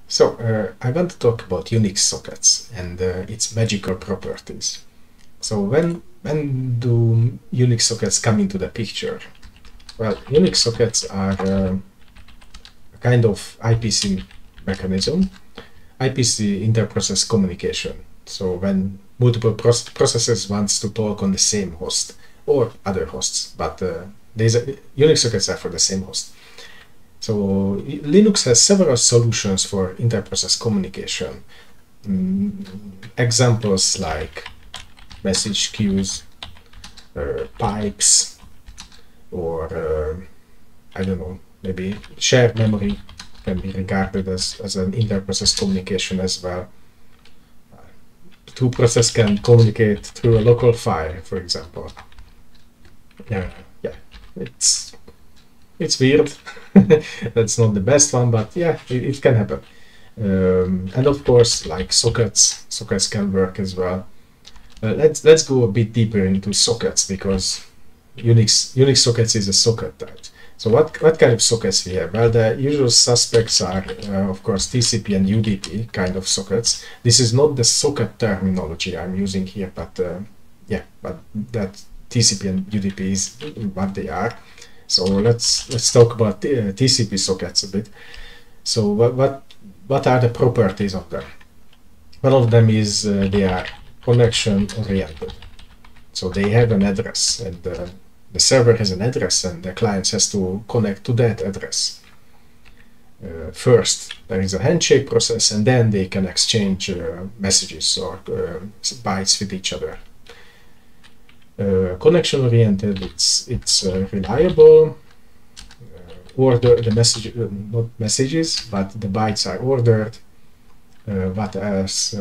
I want to talk about Unix sockets and its magical properties. So when do Unix sockets come into the picture? Well, Unix sockets are a kind of IPC mechanism, IPC interprocess communication. So when multiple processes wants to talk on the same host or other hosts, but Unix sockets are for the same host. So Linux has several solutions for interprocess communication. Examples like message queues, pipes, or I don't know, maybe shared memory can be regarded as an interprocess communication as well. Two processes can communicate through a local file, for example. Yeah, it's weird. That's not the best one, but yeah, it can happen. And of course, like sockets can work as well. Let's go a bit deeper into sockets, because Unix sockets is a socket type. So what kind of sockets we have? Well, the usual suspects are, of course, TCP and UDP kind of sockets. This is not the socket terminology I'm using here, but yeah, but that TCP and UDP is what they are. So let's talk about TCP sockets a bit. So what are the properties of them? One of them is they are connection oriented. So they have an address, and the server has an address, and the client has to connect to that address. First, there is a handshake process, and then they can exchange messages or bytes with each other. Connection oriented, it's reliable. Order the message, not messages, but the bytes are ordered. What else?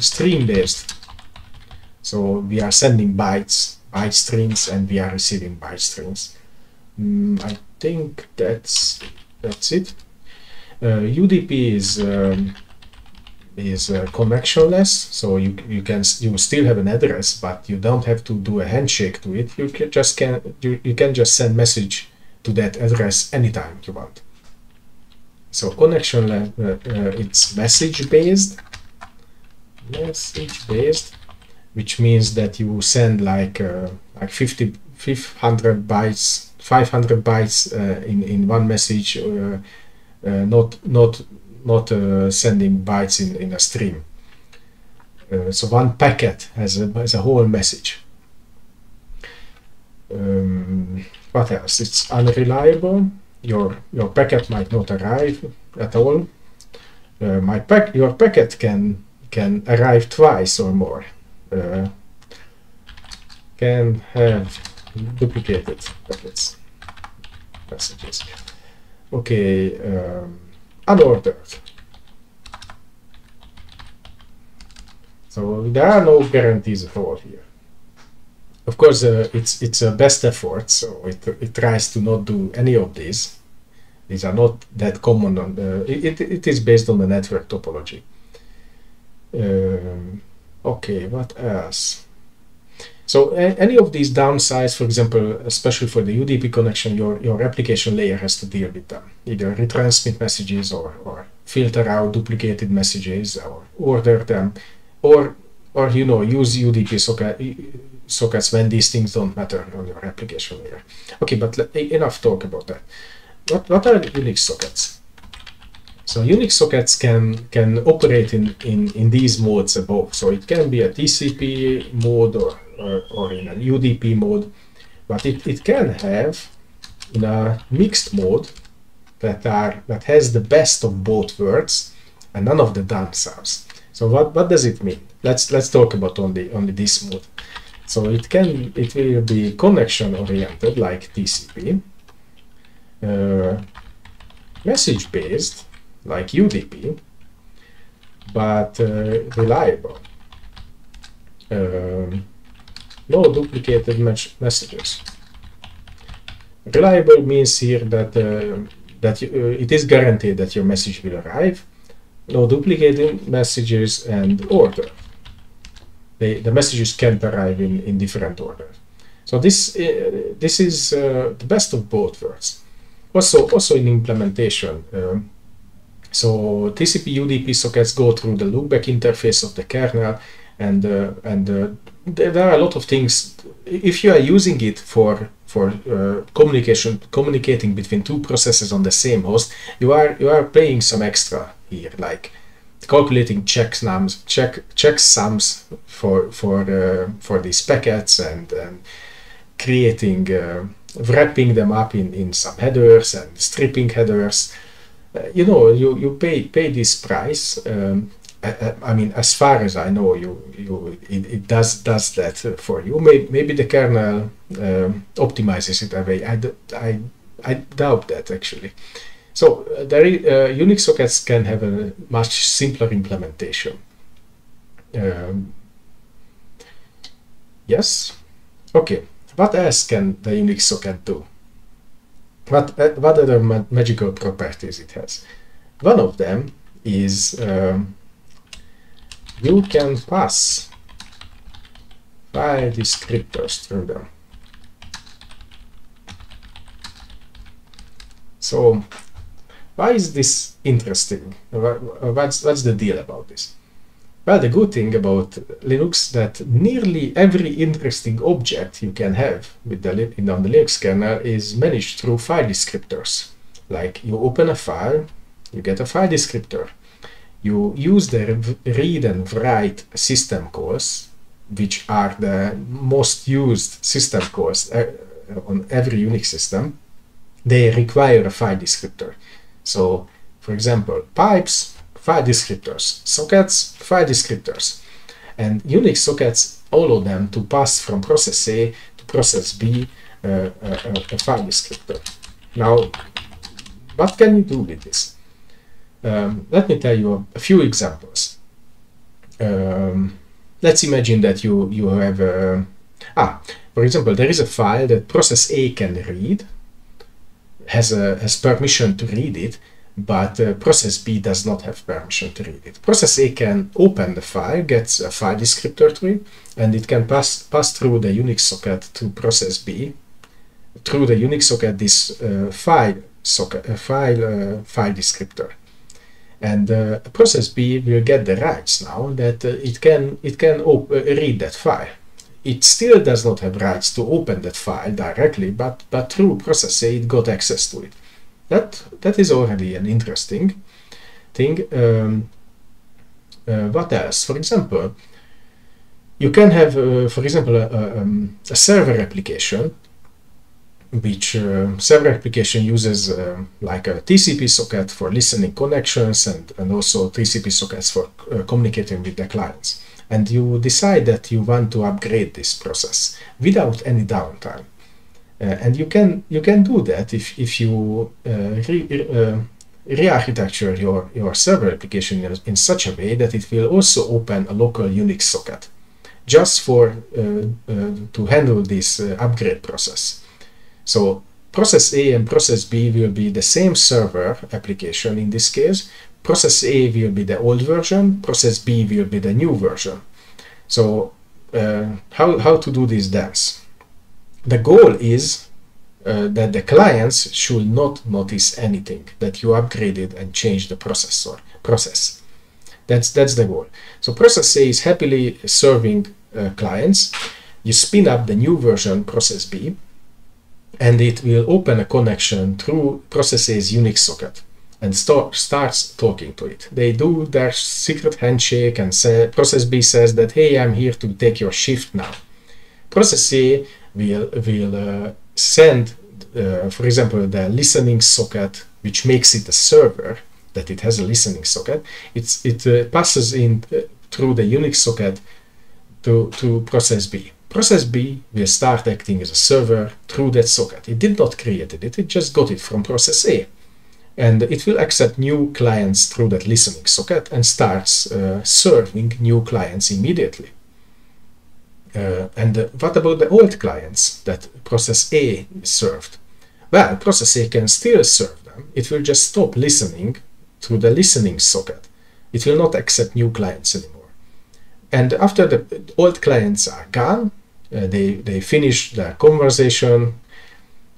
Stream based. So we are sending byte streams, and we are receiving byte streams. I think that's it. UDP is connectionless, so you still have an address, but you don't have to do a handshake to it. You can just send message to that address anytime you want. So connection, it's message based, which means that you send like 500 bytes, 500 bytes in one message, not sending bytes in a stream. So one packet has a whole message. What else? It's unreliable. Your packet might not arrive at all. Your packet can arrive twice or more. Can have duplicated packets, messages. Okay, unordered. So there are no guarantees at all here. Of course, it's a best effort, so it tries to not do any of these. These are not that common. It is based on the network topology. Okay, what else? So any of these downsides, for example, especially for the UDP connection, your application layer has to deal with them. Either retransmit messages or filter out duplicated messages, or order them, or use UDP sockets when these things don't matter on your application layer. Okay, but enough talk about that. What are Unix sockets? So Unix sockets can operate in these modes above. So it can be a TCP mode or in a UDP mode, but it can have in a mixed mode that has the best of both worlds and none of the downsides. So what does it mean? Let's talk about only this mode. So it will be connection oriented like TCP, message based like UDP, but reliable. No duplicated messages. Reliable means here that it is guaranteed that your message will arrive. No duplicated messages, and order. The messages can't arrive in different order. So this is the best of both worlds. Also in implementation. So TCP UDP sockets go through the loopback interface of the kernel, and there are a lot of things. If you are using it for communicating between two processes on the same host, you are paying some extra here, like calculating checksums for these packets, and creating wrapping them up in some headers and stripping headers. You know, you pay this price. I mean, as far as I know, it does that for you. Maybe the kernel optimizes it away. I doubt that, actually. So Unix sockets can have a much simpler implementation. Yes. Okay. What else can the Unix socket do? What other magical properties it has? One of them is you can pass file descriptors through them. So why is this interesting? What's the deal about this? Well, the good thing about Linux that nearly every interesting object you can have with on the Linux kernel is managed through file descriptors. Like you open a file, you get a file descriptor. You use the read and write system calls, which are the most used system calls on every Unix system. They require a file descriptor. So, for example, pipes, file descriptors, sockets, file descriptors, and Unix sockets allow them to pass from process A to process B a file descriptor. Now, what can you do with this? Let me tell you a few examples. Let's imagine that you have for example, there is a file that process A can read, has permission to read it, but process B does not have permission to read it. Process A can open the file, gets a file descriptor to it, and it can pass through the Unix socket to process B. Through the Unix socket, this file descriptor, and process B will get the rights now that it can read that file. It still does not have rights to open that file directly, but through process A it got access to it. That is already an interesting thing. What else? For example, you can have, for example, a server application, which server application uses like a TCP socket for listening connections, and also TCP sockets for communicating with the clients. And you decide that you want to upgrade this process without any downtime. And you can do that if you re-architecture your server application in such a way that it will also open a local Unix socket, just for to handle this upgrade process. So process A and process B will be the same server application in this case. Process A will be the old version, process B will be the new version. So how to do this dance? The goal is that the clients should not notice anything that you upgraded and changed the process. That's the goal. So process A is happily serving clients. You spin up the new version process B, and it will open a connection through process A's Unix socket and starts talking to it. They do their secret handshake, and process B says that, hey, I'm here to take your shift now. Process A will send, for example, the listening socket, which makes it a server, that it has a listening socket. It passes in through the Unix socket to process B. Process B will start acting as a server through that socket. It did not create it, it just got it from process A. And it will accept new clients through that listening socket and starts serving new clients immediately. And what about the old clients that process A served? Well, process A can still serve them. It will just stop listening through the listening socket. It will not accept new clients anymore. And after the old clients are gone, they finish their conversation,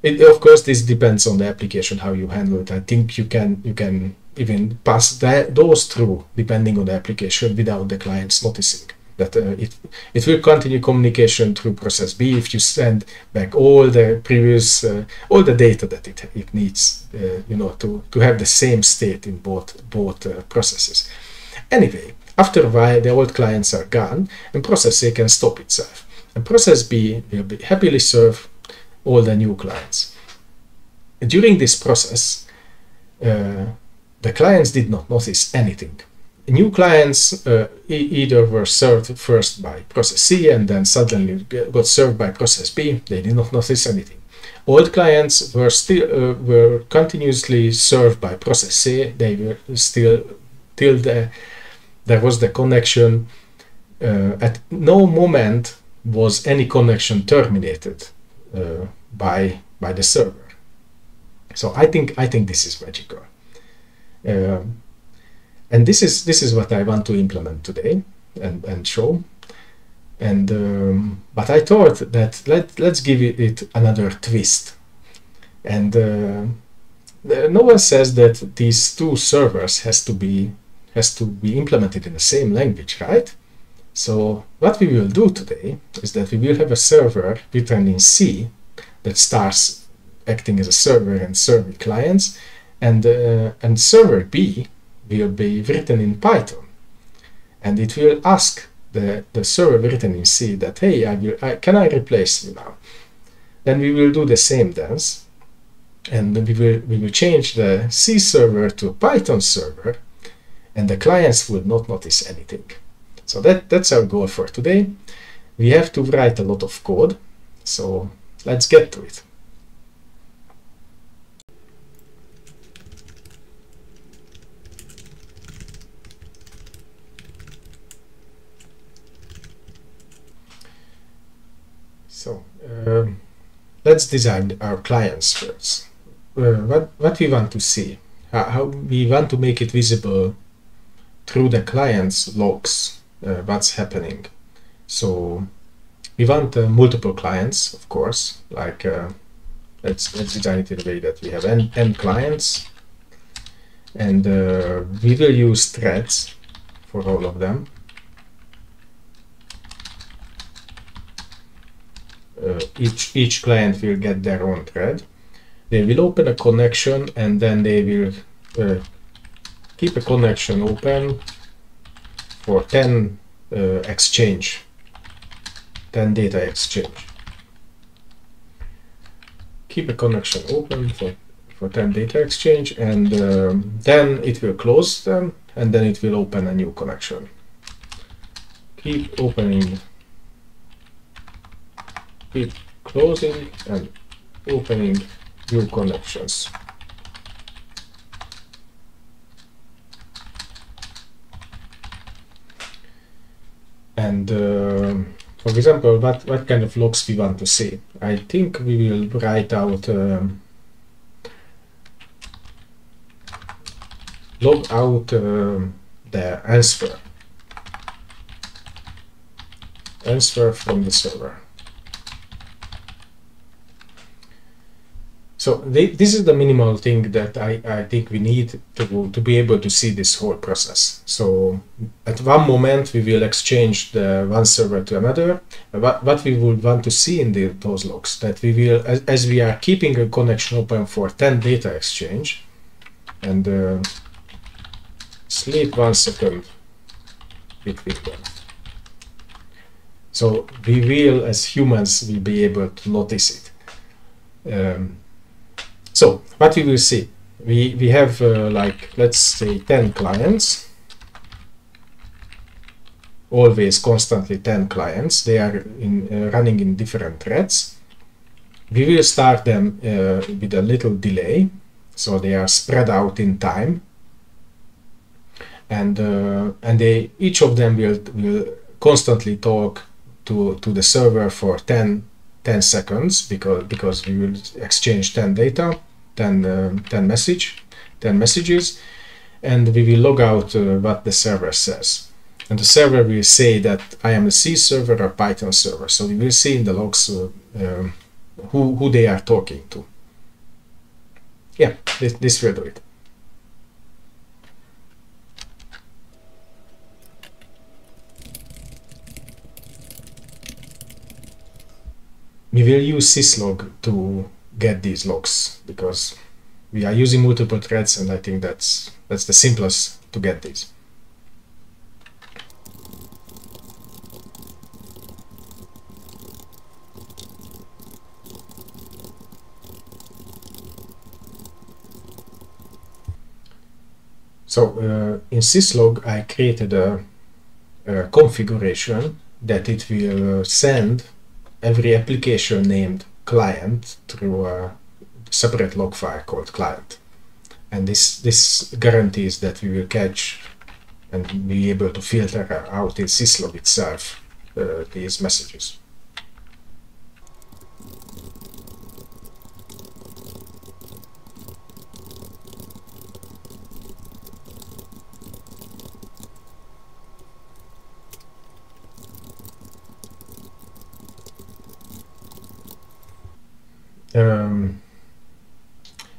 Of course, this depends on the application, how you handle it. I think you can even pass those through depending on the application without the clients noticing that it will continue communication through process B if you send back all the previous all the data that it needs, you know, to have the same state in both processes. Anyway, after a while, the old clients are gone, and process A can stop itself, and process B will be happily serve all the new clients. During this process, the clients did not notice anything. New clients either were served first by process C and then suddenly got served by process B. They did not notice anything. Old clients were still were continuously served by process A. They were still till there was the connection. At no moment was any connection terminated by the server. So I think this is magical. And this is what I want to implement today and show. And but I thought that let's give it another twist. And no one says that these two servers has to be implemented in the same language, right? So what we will do today is that we will have a server written in C that starts acting as a server and serving clients, and server B will be written in Python, and it will ask the server written in C that, hey, can I replace you now? Then we will do the same dance, and we will change the C server to a Python server, and the clients will not notice anything. So that's our goal for today. We have to write a lot of code, so let's get to it. So let's design our clients first. What we want to see, how we want to make it visible through the client's logs, what's happening. So we want multiple clients, of course. Like let's design it in a way that we have n clients, and we will use threads for all of them. Each client will get their own thread. They will open a connection, and then they will keep a connection open for 10 exchange, 10 data exchange. Keep a connection open for 10 data exchange, and then it will close them, and then it will open a new connection. Keep opening, keep closing and opening new connections. And for example, what kind of logs we want to see? I think we will write out log out the answer from the server. So this is the minimal thing that I think we need to be able to see this whole process. So at one moment we will exchange the one server to another. What we would want to see in those logs, that we will, as we are keeping a connection open for 10 data exchange, and sleep 1 second between them. So we will, as humans, will be able to notice it. So what we will see, we have like, let's say 10 clients, always constantly 10 clients. They are running in different threads. We will start them with a little delay, so they are spread out in time, and each of them will constantly talk to the server for 10 seconds, because we will exchange 10 data, 10 messages, and we will log out what the server says. And the server will say that I am a C server or Python server. So we will see in the logs who they are talking to. yeah, this will do it. We will use syslog to get these logs because we are using multiple threads, and I think that's the simplest to get these. So in syslog, I created a configuration that it will send every application named client through a separate log file called client. And this guarantees that we will catch and be able to filter out in syslog itself these messages.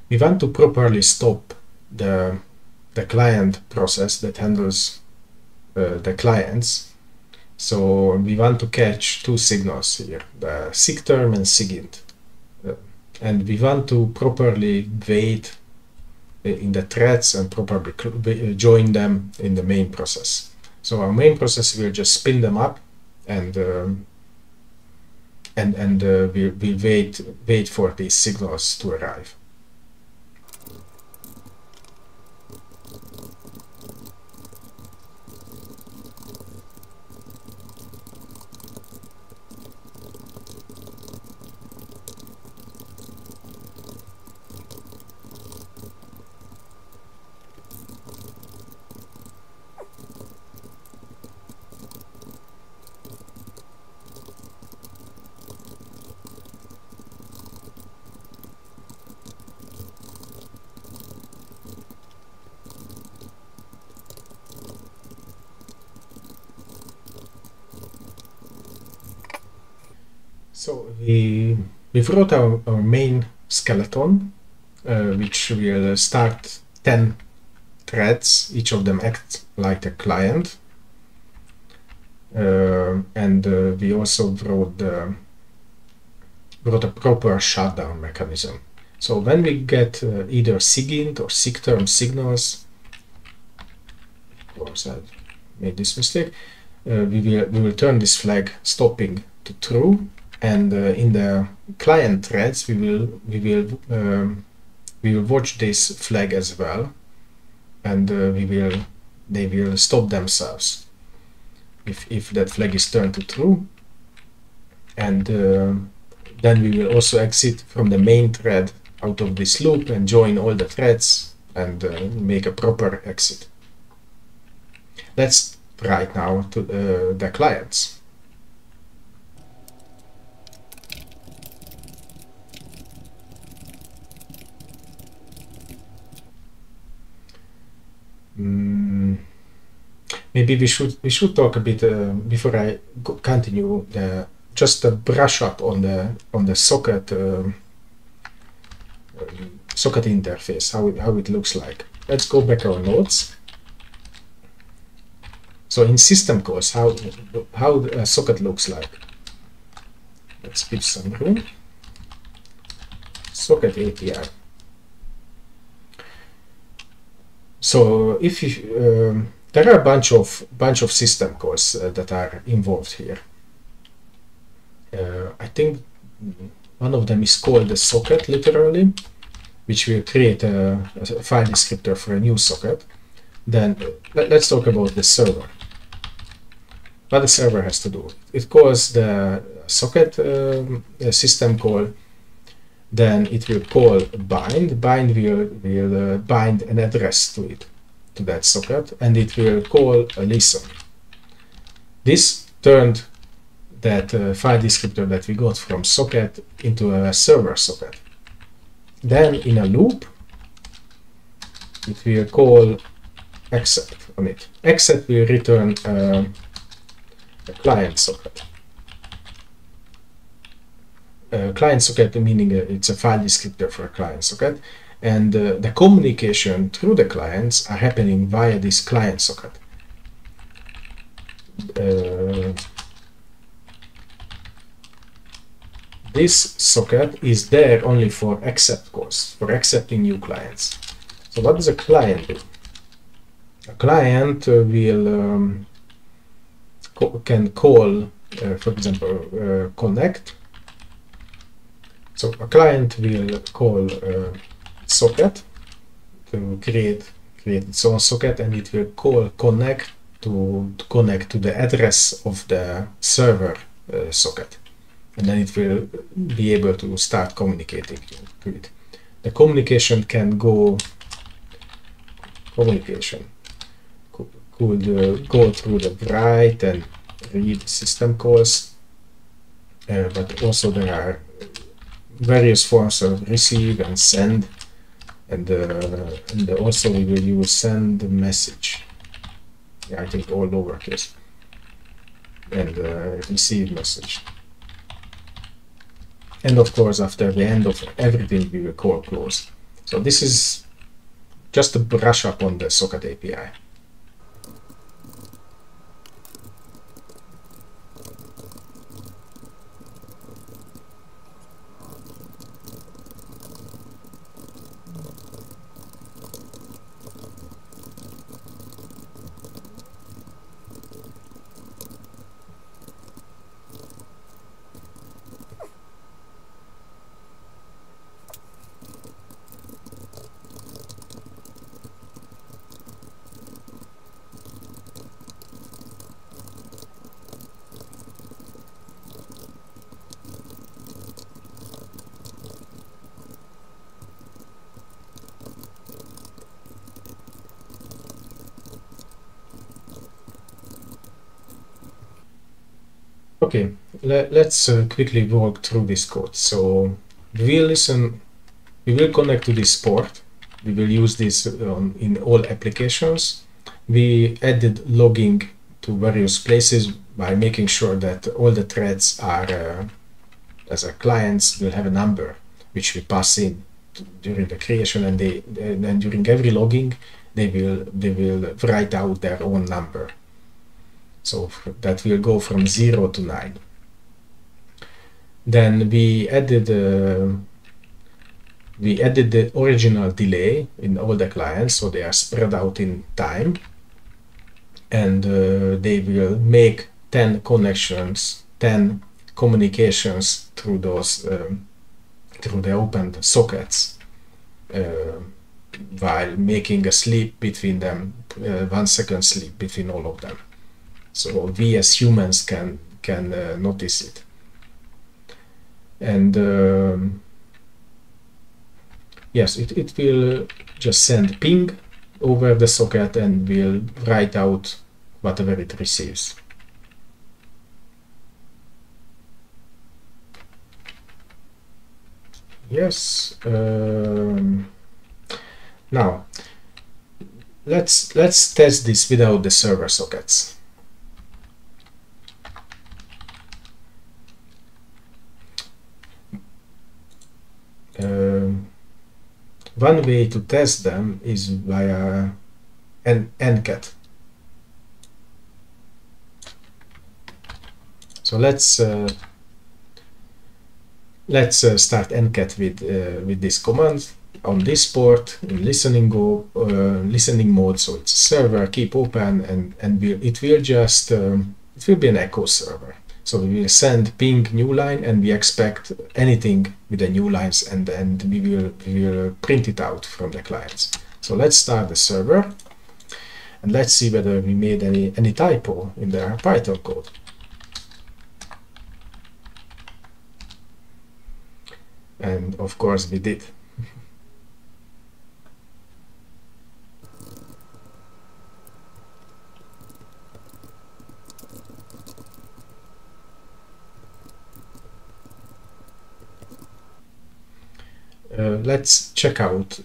We want to properly stop the client process that handles the clients. So we want to catch two signals here, the sigterm and sigint. And we want to properly wait in the threads and properly join them in the main process. So our main process will just spin them up, and we'll wait for these signals to arrive. So we wrote our main skeleton, which will start 10 threads. Each of them act like a client. And we also wrote a proper shutdown mechanism. So when we get either sigint or sigterm signals, of course I made this mistake, we will turn this flag stopping to true. And in the client threads, we will watch this flag as well, and they will stop themselves if that flag is turned to true. And then we will also exit from the main thread out of this loop and join all the threads and make a proper exit. Let's try now to the clients. Maybe we should talk a bit before I continue. Just a brush up on the socket socket interface, how it looks like. Let's go back our notes. So in system calls, how a socket looks like. Let's give some room. Socket API. So if there are a bunch of system calls that are involved here. I think one of them is called the socket, literally, which will create a file descriptor for a new socket. Then let's talk about the server. What the server has to do. It calls the socket system call. Then it will call bind. Bind will bind an address to it, to that socket, and it will call a listen. This turned that file descriptor that we got from socket into a server socket. Then in a loop, it will call accept on it. Accept will return a client socket. client socket, meaning it's a file descriptor for a client socket, and the communication through the clients are happening via this client socket. This socket is there only for accept calls, for accepting new clients. So what does a client do? A client will can call, for example, connect. So a client will call socket to create its own socket, and it will call connect to connect to the address of the server socket, and then it will be able to start communicating to it. The communication can go could go through the write and read system calls, but also there are various forms of receive and send, and also we will use send message. Yeah, I think all lowercase, and receive message. And of course, after the end of everything, we will call close. So this is just a brush up on the socket API. Okay, let's quickly walk through this code. So we will connect to this port. We will use this in all applications. We added logging to various places by making sure that all the threads are, as a clients, will have a number which we pass in during the creation, and then during every logging they will write out their own number. So that will go from 0 to 9. Then we added the original delay in all the clients, so they are spread out in time, and they will make 10 connections, 10 communications through those through the opened sockets, while making a sleep between them, 1 second sleep between all of them. So we as humans can notice it. And yes, it will just send ping over the socket and will write out whatever it receives. Yes. Now let's test this without the server sockets. One way to test them is via an ncat. So let's start ncat with this command on this port in listening mode. So it's server, keep open, and it will just it will be an echo server. So we will send ping new line, and we expect anything with the new lines, and we will print it out from the clients. So let's start the server, and let's see whether we made any typo in the Python code. And of course we did. Let's check out,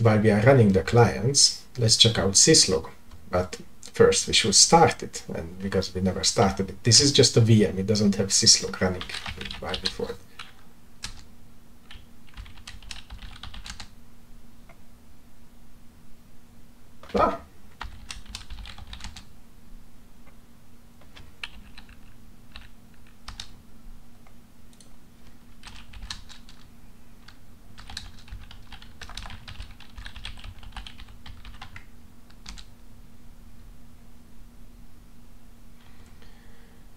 while we are running the clients, let's check out syslog. But first we should start it, and because we never started it. This is just a VM, it doesn't have syslog running by default. Ah.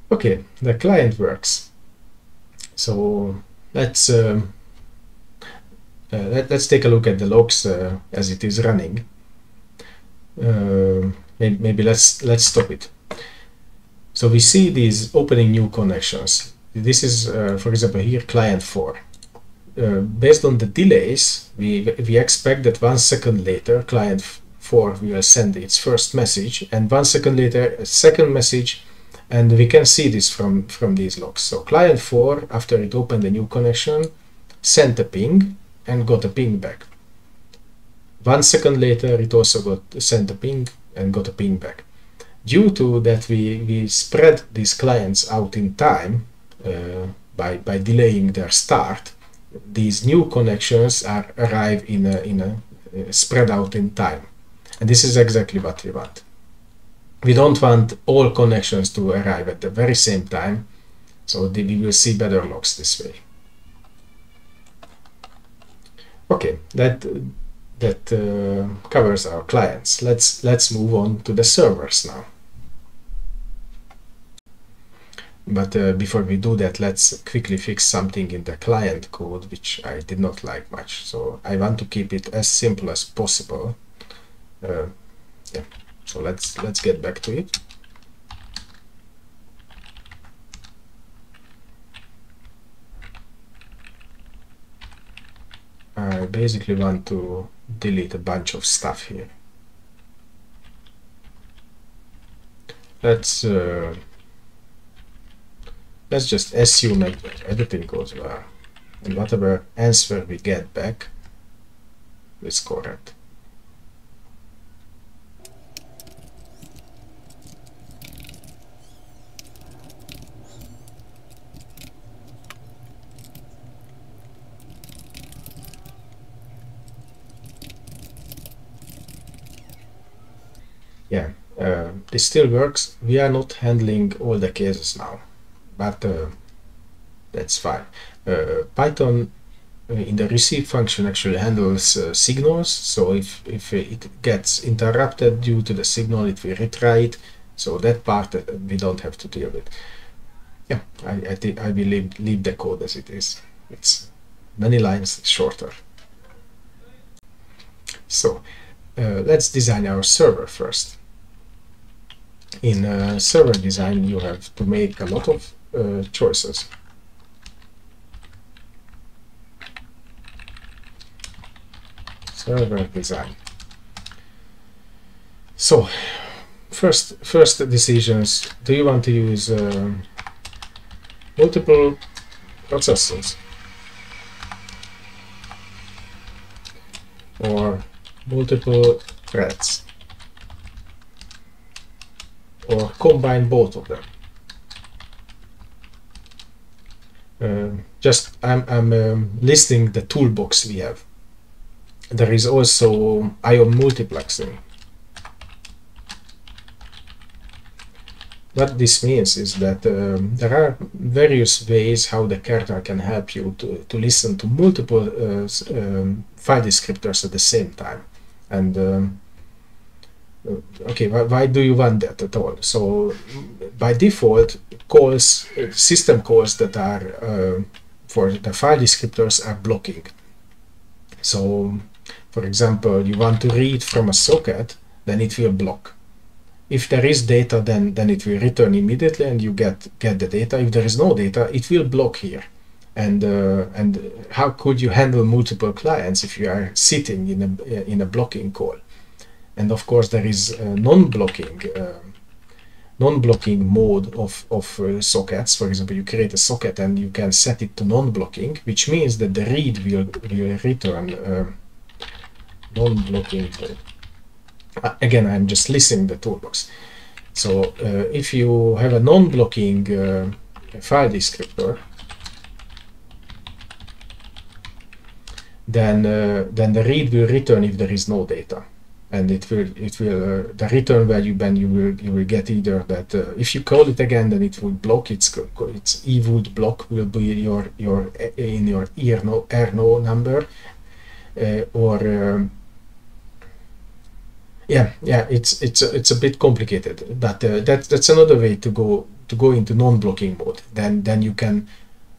Okay, the client works. So let's let's take a look at the logs as it is running. Maybe let's stop it. So we see these opening new connections. This is, for example, here client 4. Based on the delays, we expect that 1 second later client 4 will send its first message, and 1 second later a second message, and we can see this from these logs. So client 4, after it opened a new connection, sent a ping and got a ping back. 1 second later it also sent a ping and got a ping back. Due to that, we spread these clients out in time by delaying their start. These new connections arrive in a spread out in time, and this is exactly what we want. We don't want all connections to arrive at the very same time, so we will see better logs this way. Okay, that covers our clients. Let's move on to the servers now. But before we do that, let's quickly fix something in the client code which I did not like much. So I want to keep it as simple as possible. Yeah. So let's get back to it. I basically want to delete a bunch of stuff here. Let's just assume that everything goes well, and whatever answer we get back is correct. Yeah, this still works. We are not handling all the cases now, but that's fine. Python in the receive function actually handles signals, so if it gets interrupted due to the signal, it will retry it, so that part we don't have to deal with. Yeah, I will leave the code as it is. It's many lines shorter. So let's design our server first. In server design, you have to make a lot of choices. Server design. So first decisions: do you want to use multiple processors or multiple threads, or combine both of them? I'm listing the toolbox we have. There is also I/O multiplexing. What this means is that there are various ways how the kernel can help you to listen to multiple file descriptors at the same time. And okay, why do you want that at all? So by default, system calls that are for the file descriptors are blocking. So for example, you want to read from a socket, then it will block. If there is data, then it will return immediately and you get the data. If there is no data, it will block here. And how could you handle multiple clients if you are sitting in a blocking call? And of course, there is non-blocking mode of sockets. For example, you create a socket and you can set it to non-blocking, which means that the read will return non-blocking mode. Again, I'm just listing the toolbox. So if you have a non-blocking file descriptor, then the read will return if there is no data. and it will the return value, then you will get either that if you call it again, then it will block. Its evoot block will be your in your erno number, or yeah, it's a bit complicated, but that's another way to go into non-blocking mode. Then you can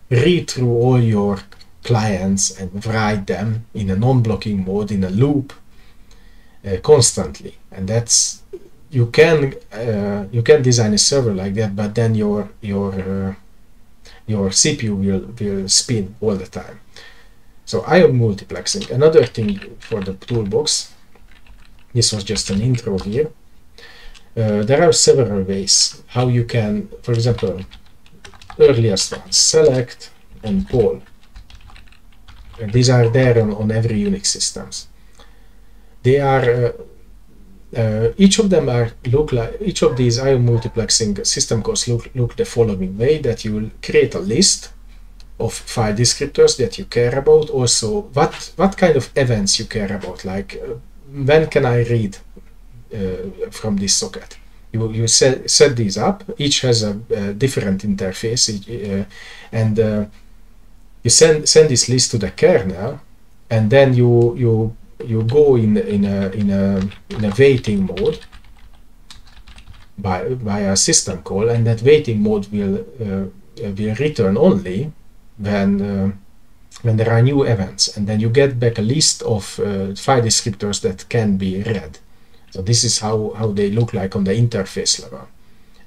read through all your clients and write them in a non-blocking mode in a loop constantly, and that's you can design a server like that, but then your CPU will spin all the time. So IO multiplexing, another thing for the toolbox. This was just an intro here. There are several ways how you can, for example, earliest ones, select and poll. And these are there on every Unix systems. They are each of them each of these IO multiplexing system calls look the following way: that you will create a list of file descriptors that you care about. Also, what kind of events you care about, like when can I read from this socket. You set these up. Each has a different interface, and you send this list to the kernel, and then you go in a waiting mode by a system call, and that waiting mode will return only when there are new events, and then you get back a list of file descriptors that can be read. So this is how they look like on the interface level,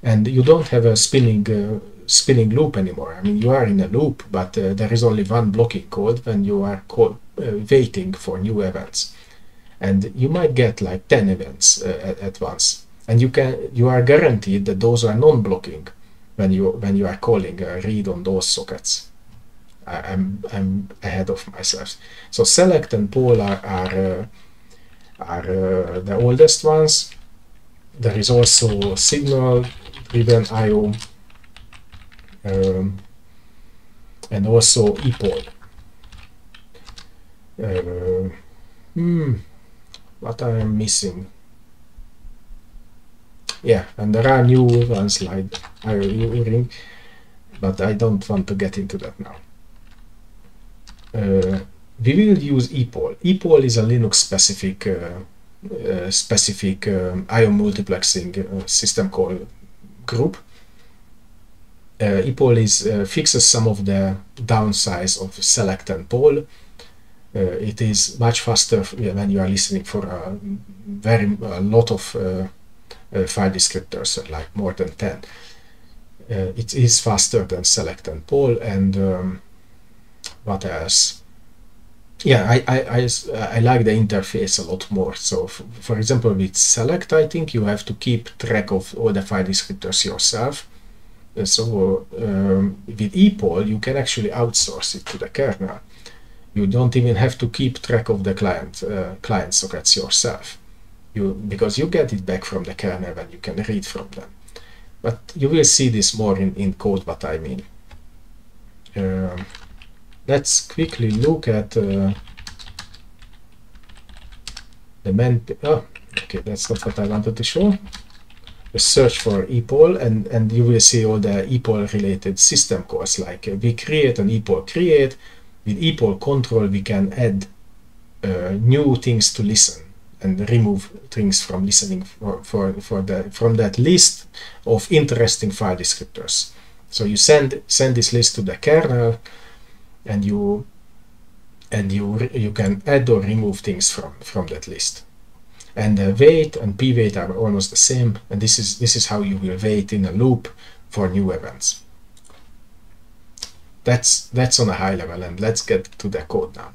and you don't have a spinning loop anymore. I mean, you are in a loop, but there is only one blocking code when you are waiting for new events, and you might get like 10 events at once, and you are guaranteed that those are non-blocking when you are calling read on those sockets. I'm ahead of myself. So select and poll are the oldest ones. There is also signal driven IO and also Epoll. What I am missing? Yeah, and there are new ones like IO ring, but I don't want to get into that now. We will use Epoll. Epoll is a Linux specific IO multiplexing system call group. Epoll fixes some of the downsides of select and poll. It is much faster when you are listening for a lot of file descriptors, like more than 10. It is faster than select and poll, and what else? Yeah, I like the interface a lot more. So for example, with select, I think you have to keep track of all the file descriptors yourself. So with Epoll, you can actually outsource it to the kernel. You don't even have to keep track of the client sockets yourself, because you get it back from the kernel when you can read from them. But you will see this more in code, what I mean. Let's quickly look at the okay, that's not what I wanted to show. Search for Epoll, and you will see all the Epoll related system calls, like we create an Epoll create. With Epoll control, we can add new things to listen and remove things from listening from that list of interesting file descriptors. So you send this list to the kernel, and you can add or remove things from that list. And wait and pwait are almost the same, and this is how you will wait in a loop for new events. That's on a high level, and let's get to the code now.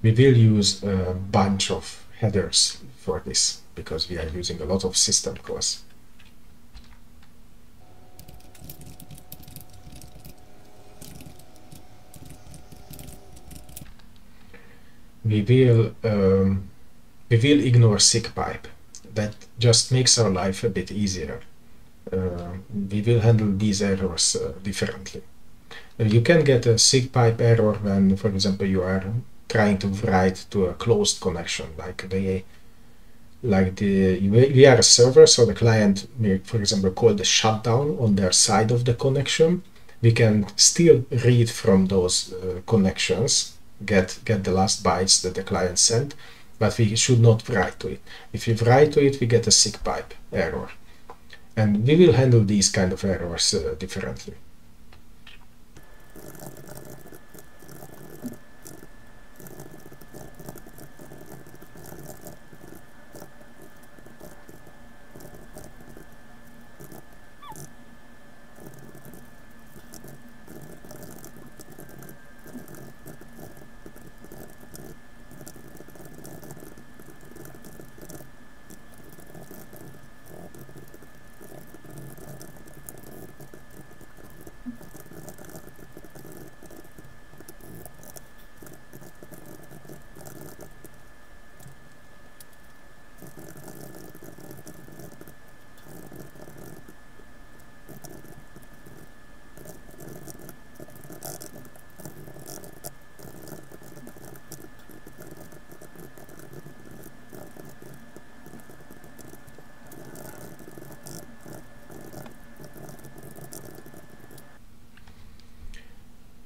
We will use a bunch of headers for this, because we are using a lot of system calls. We will ignore sick pipe. That just makes our life a bit easier. We will handle these errors differently. You can get a SIG pipe error when, for example, you are trying to write to a closed connection, we are a server, so the client may, for example, call the shutdown on their side of the connection. We can still read from those connections, get the last bytes that the client sent, but we should not write to it. If we write to it, we get a SIG pipe error. And we will handle these kind of errors differently.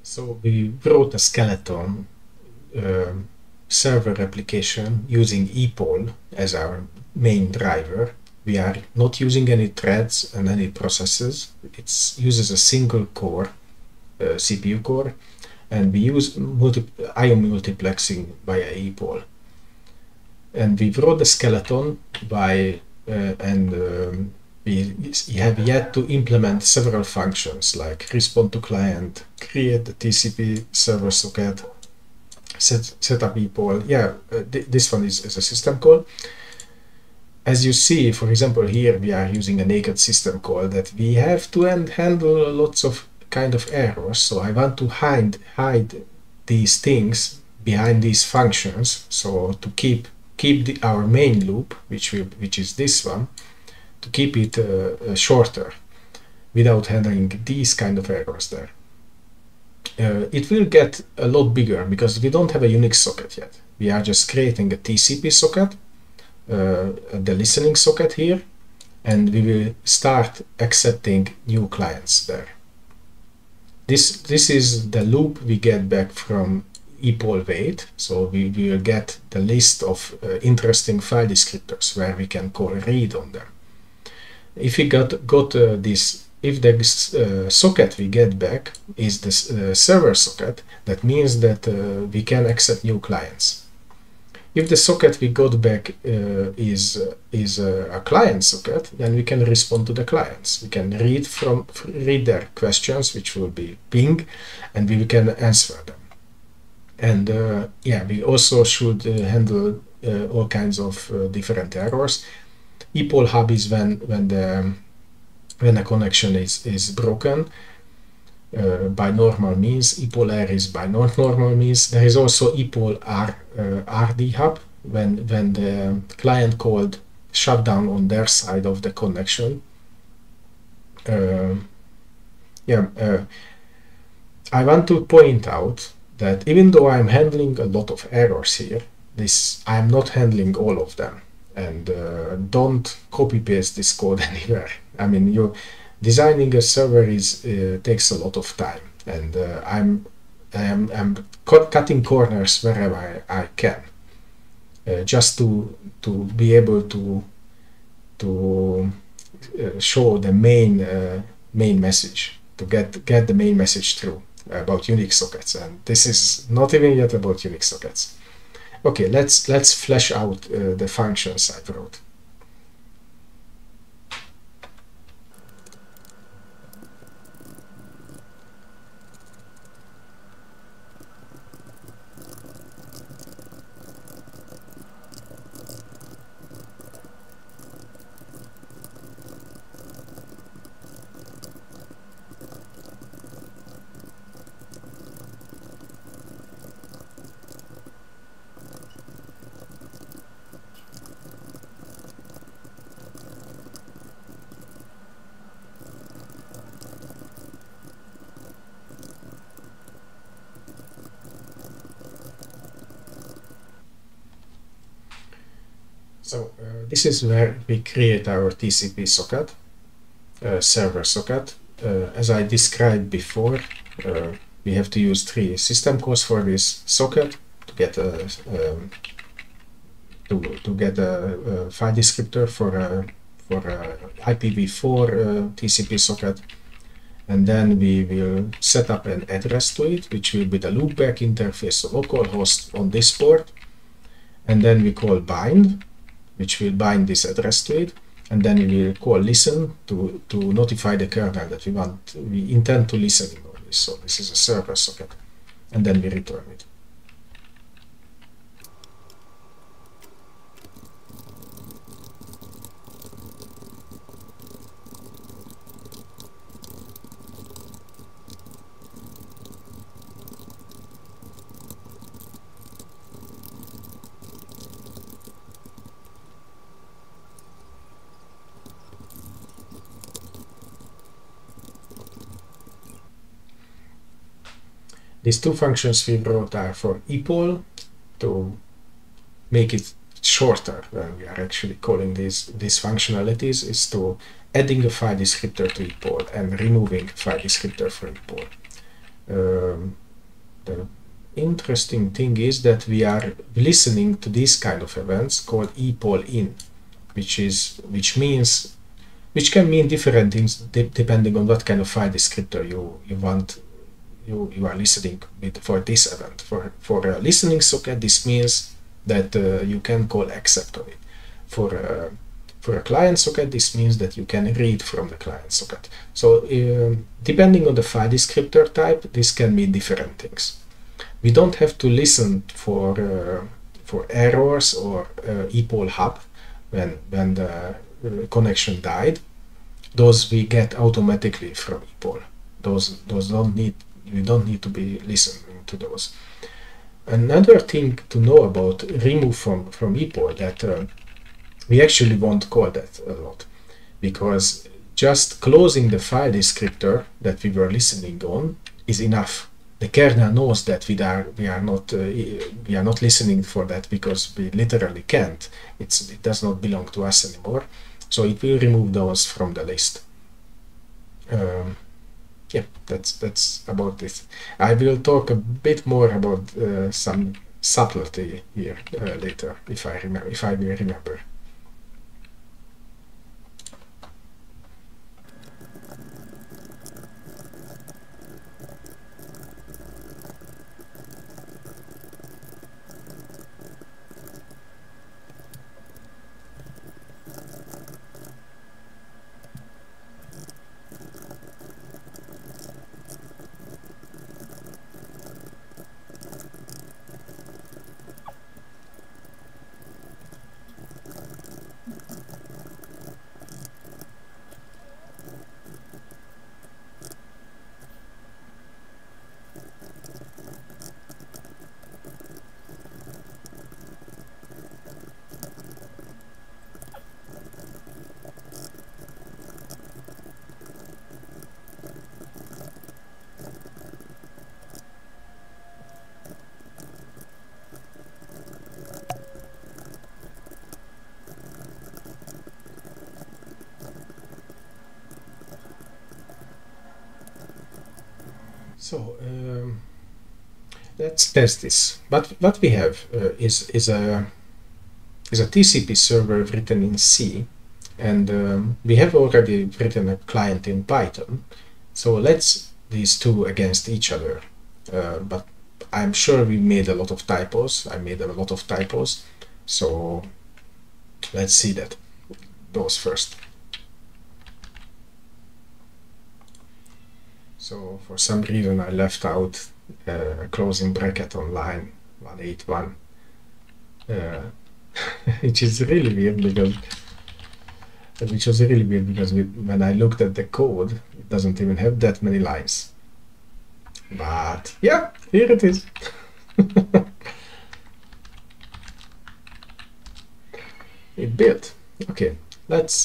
So we wrote a skeleton server application using Epoll as our main driver. We are not using any threads and any processes. It uses a single core, CPU core, and we use IO multiplexing via Epoll. And we wrote the skeleton we have yet to implement several functions like respond to client, create the TCP server socket, set up Epoll. This one is a system call. As you see, for example, here we are using a naked system call that we have to handle lots of kind of errors. So I want to hide these things behind these functions. So to keep our main loop, which is this one, to keep it shorter without handling these kind of errors there. It will get a lot bigger because we don't have a Unix socket yet. We are just creating a TCP socket, the listening socket here, and we will start accepting new clients there. This is the loop we get back from Epoll wait. So we will get the list of interesting file descriptors where we can call read on them. If we got this, if the socket we get back is the server socket, that means that we can accept new clients. If the socket we got back is a client socket, then we can respond to the clients. We can read their questions, which will be ping, and we can answer them. And we also should handle all kinds of different errors. Epoll hub is when the connection is broken by normal means. Epoll R is by non-normal means. There is also Epoll RD hub when the client called shutdown on their side of the connection. I want to point out that even though I'm handling a lot of errors here, I'm not handling all of them. And don't copy paste this code anywhere. I mean, designing a server takes a lot of time, and I'm cutting corners wherever I can, just to be able to show the main message, to get the main message through about Unix sockets. And this is not even yet about Unix sockets. Okay, let's flesh out the functions I wrote. So this is where we create our TCP socket, server socket. As I described before, we have to use 3 system calls for this socket to get a file descriptor for IPv4 TCP socket, and then we will set up an address to it, which will be the loopback interface, so localhost on this port, and then we call bind, which will bind this address to it, and then we will call listen to notify the kernel that we intend to listen on this. So this is a server socket, and then we return it. These 2 functions we wrote are for Epoll, to make it shorter when we are actually calling these functionalities, is to adding a file descriptor to Epoll and removing file descriptor from Epoll. The interesting thing is that we are listening to these kind of events called Epoll in, which can mean different things depending on what kind of file descriptor you are listening with for this event. For a listening socket, this means that you can call accept on it. For a client socket, this means that you can read from the client socket. So depending on the file descriptor type, this can mean different things. We don't have to listen for errors or Epoll hub when the connection died. Those we get automatically from Epoll. We don't need to be listening to those. Another thing to know about remove from Epoll, that we actually won't call that a lot, because just closing the file descriptor that we were listening on is enough. The kernel knows that we are not listening for that, because we literally can't. It does not belong to us anymore, so it will remove those from the list. Yeah, that's about this. I will talk a bit more about some subtlety here later, if I will remember. So let's test this. But what we have is a TCP server written in C, and we have already written a client in Python. So let's these two against each other. But I'm sure we made a lot of typos. I made a lot of typos. So let's see those first. So for some reason I left out a closing bracket on line 181, which is really weird because when I looked at the code, it doesn't even have that many lines. But yeah, here it is. It built. Okay, let's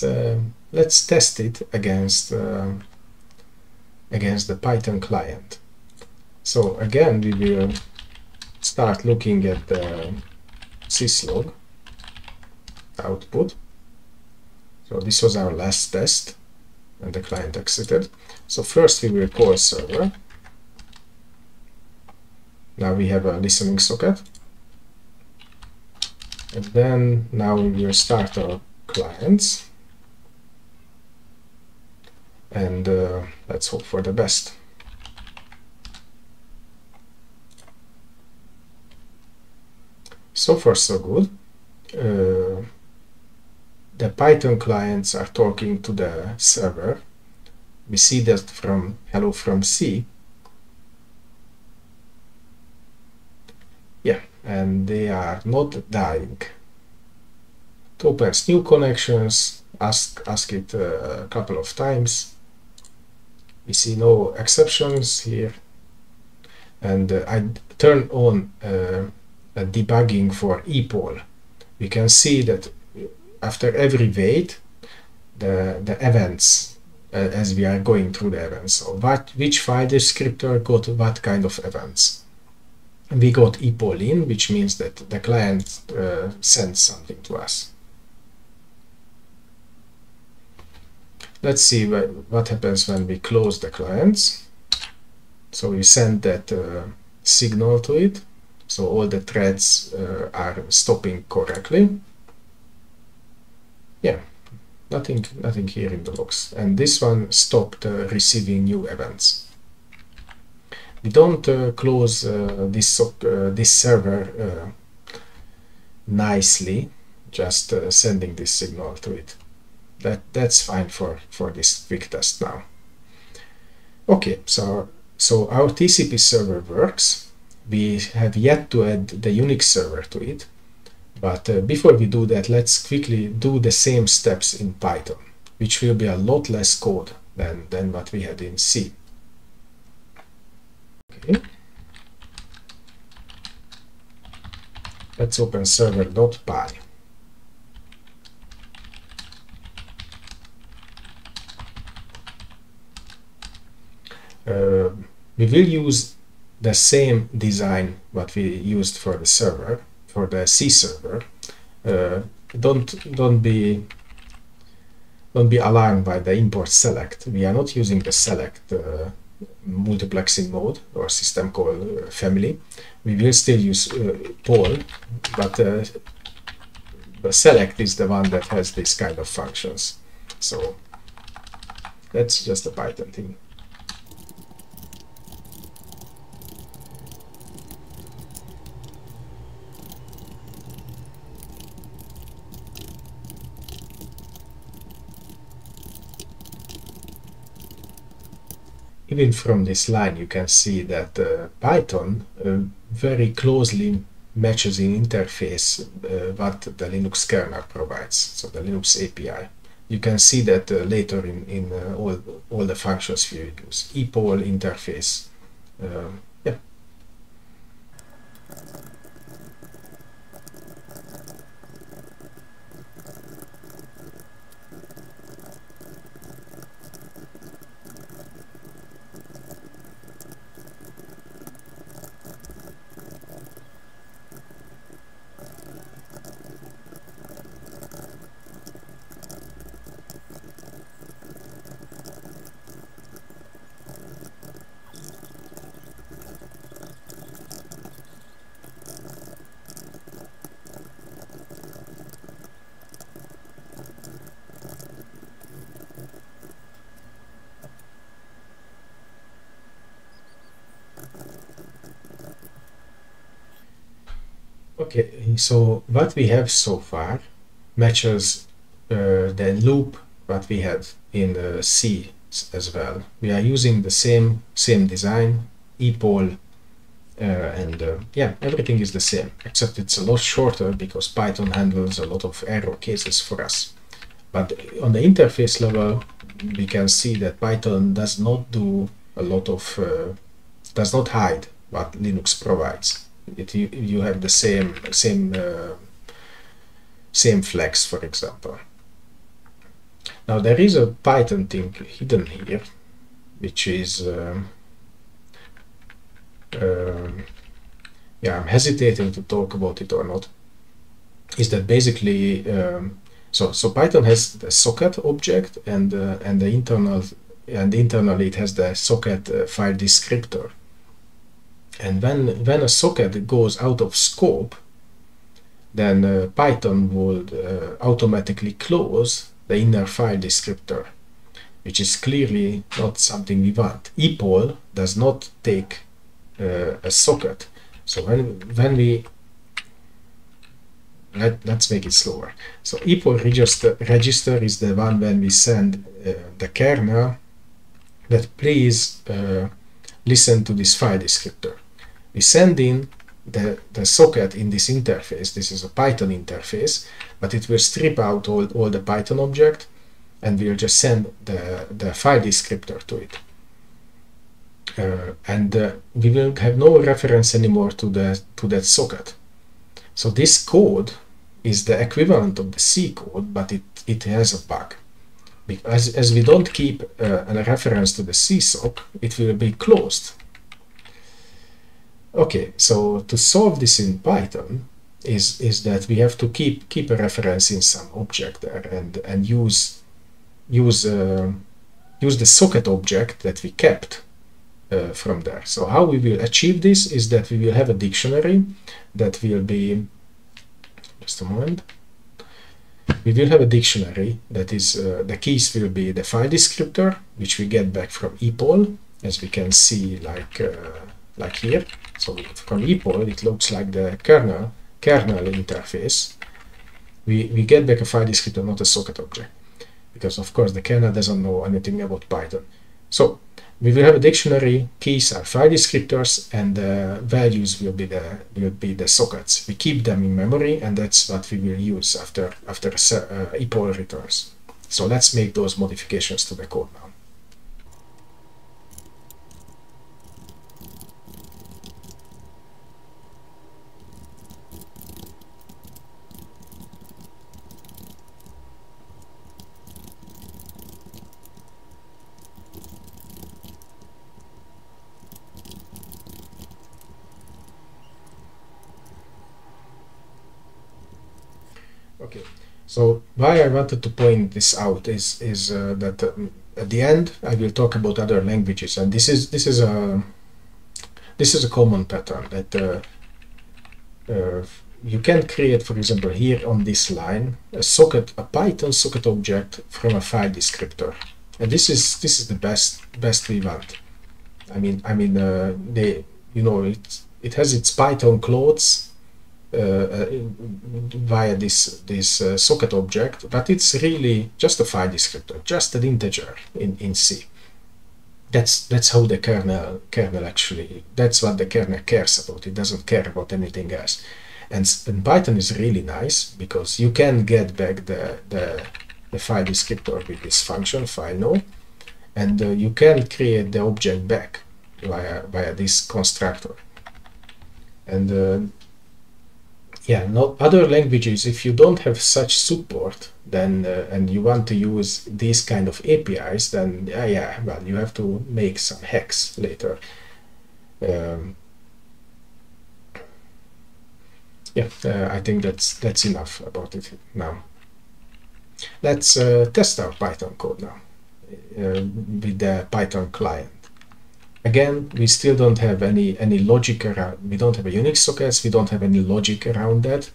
test it against the Python client. So again, we will start looking at the syslog. output. So this was our last test, and the client exited. So first we will call server. Now we have a listening socket. And then now we will start our clients. And let's hope for the best. So far so good. The Python clients are talking to the server. We see that from hello from C. Yeah, and they are not dying. It opens new connections, ask it a couple of times. We see no exceptions here. And I turn on debugging for Epoll. We can see that after every wait, the events, as we are going through the events, so which file descriptor got what kind of events. We got Epoll in, which means that the client sends something to us. Let's see what happens when we close the clients. So we send that signal to it. So all the threads are stopping correctly. Yeah, nothing here in the logs. And this one stopped receiving new events. We don't close this server nicely, just sending this signal to it. That's fine for this quick test now. Okay, so our TCP server works. We have yet to add the Unix server to it. But before we do that, let's quickly do the same steps in Python, which will be a lot less code than what we had in C. Okay. Let's open server.py. We will use the same design what we used for the server, for the C server. Don't be alarmed by the import select. We are not using the select multiplexing mode or system call family. We will still use poll, but the select is the one that has this kind of functions. So that's just a Python thing. Even from this line, you can see that Python very closely matches in interface what the Linux kernel provides, so the Linux API. You can see that later in all the functions we use. Epoll interface. Yeah. Okay, so what we have so far matches the loop what we had in C as well. We are using the same design, Epoll, and yeah, everything is the same, except it's a lot shorter because Python handles a lot of error cases for us. But on the interface level, we can see that Python does not do a lot of, does not hide what Linux provides. You have the same flags, for example. Now there is a Python thing hidden here, which is yeah, I'm hesitating to talk about it or not. is that basically so Python has the socket object and the internally it has the socket file descriptor. And when a socket goes out of scope, then Python would automatically close the inner file descriptor, which is clearly not something we want. Epoll does not take a socket. So when we let's make it slower. So Epoll register is the one when we send the kernel that please listen to this file descriptor. We send in the socket in this interface. This is a Python interface, but it will strip out all the Python object, and we'll just send the file descriptor to it. And we will have no reference anymore to that socket. So this code is the equivalent of the C code, but it has a bug. Because as we don't keep a reference to the C sock, it will be closed. Okay, so to solve this in Python is that we have to keep a reference in some object there and use the socket object that we kept from there. So how we will achieve this is that we will have a dictionary that will be, just a moment, we will have a dictionary that is, the keys will be the file descriptor, which we get back from Epoll, as we can see like here. So from Epoll, it looks like the kernel interface. We get back a file descriptor, not a socket object, because of course the kernel doesn't know anything about Python. So we will have a dictionary, keys are file descriptors, and the values will be the sockets. We keep them in memory, and that's what we will use after Epoll returns. So let's make those modifications to the code now. Okay, so why I wanted to point this out is that at the end I will talk about other languages, and this is a common pattern that you can create, for example, here on this line, a Python socket object from a file descriptor, and this is the best we want. I mean it has its Python clothes via this socket object, but it's really just a file descriptor, just an integer in C. That's how the kernel actually, that's what the kernel cares about. It doesn't care about anything else. And Python is really nice because you can get back the file descriptor with this function file no, and you can create the object back via this constructor. And yeah, not other languages, if you don't have such support, then and you want to use these kind of APIs, then yeah, well, you have to make some hacks later. Yeah, I think that's enough about it now. Let's test our Python code now with the Python client. Again, we still don't have any logic around. We don't have a Unix sockets. We don't have any logic around that.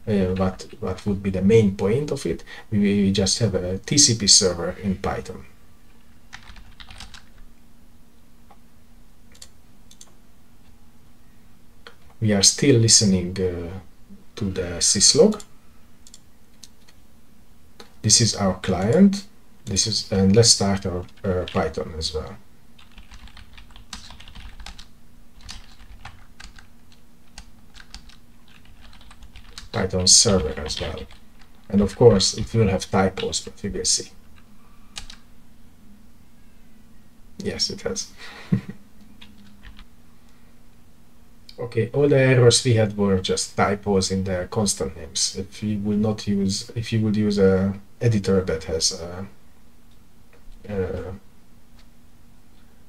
What would be the main point of it? We just have a TCP server in Python. We are still listening to the syslog. This is our client. And let's start our Python as well. Python server as well, and of course it will have typos, but we will see. Yes, it has. Okay, all the errors we had were just typos in the constant names. If you would use a editor that has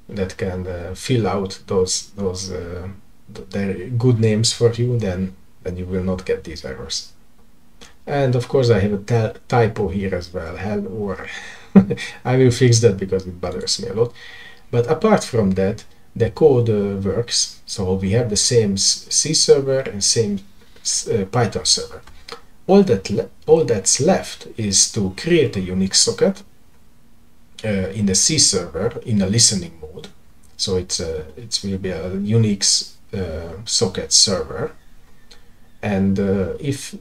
that can fill out those the good names for you, then you will not get these errors. And of course I have a typo here as well, hell or. I will fix that because it bothers me a lot. But apart from that, the code works. So we have the same C server and same Python server. All that's left is to create a Unix socket in the C server in a listening mode. So it will be a Unix socket server. And if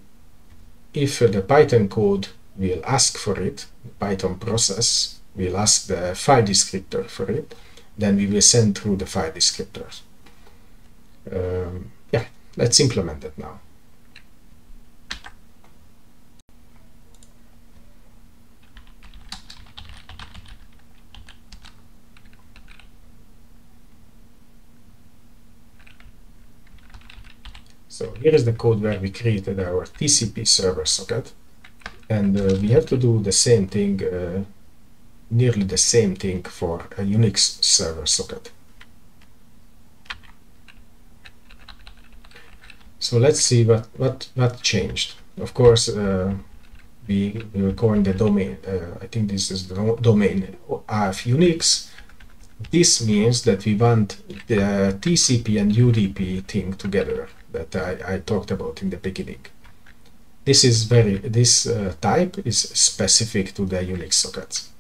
the Python code will ask for it, the Python process will ask the file descriptor for it, then we will send through the file descriptors. Yeah, let's implement it now. So here is the code where we created our TCP server socket, and we have to do the same thing, nearly the same thing for a Unix server socket. So let's see what changed. Of course, we will call in the domain. I think this is the domain of Unix. This means that we want the TCP and UDP thing together that I talked about in the beginning. This type is specific to the Unix sockets.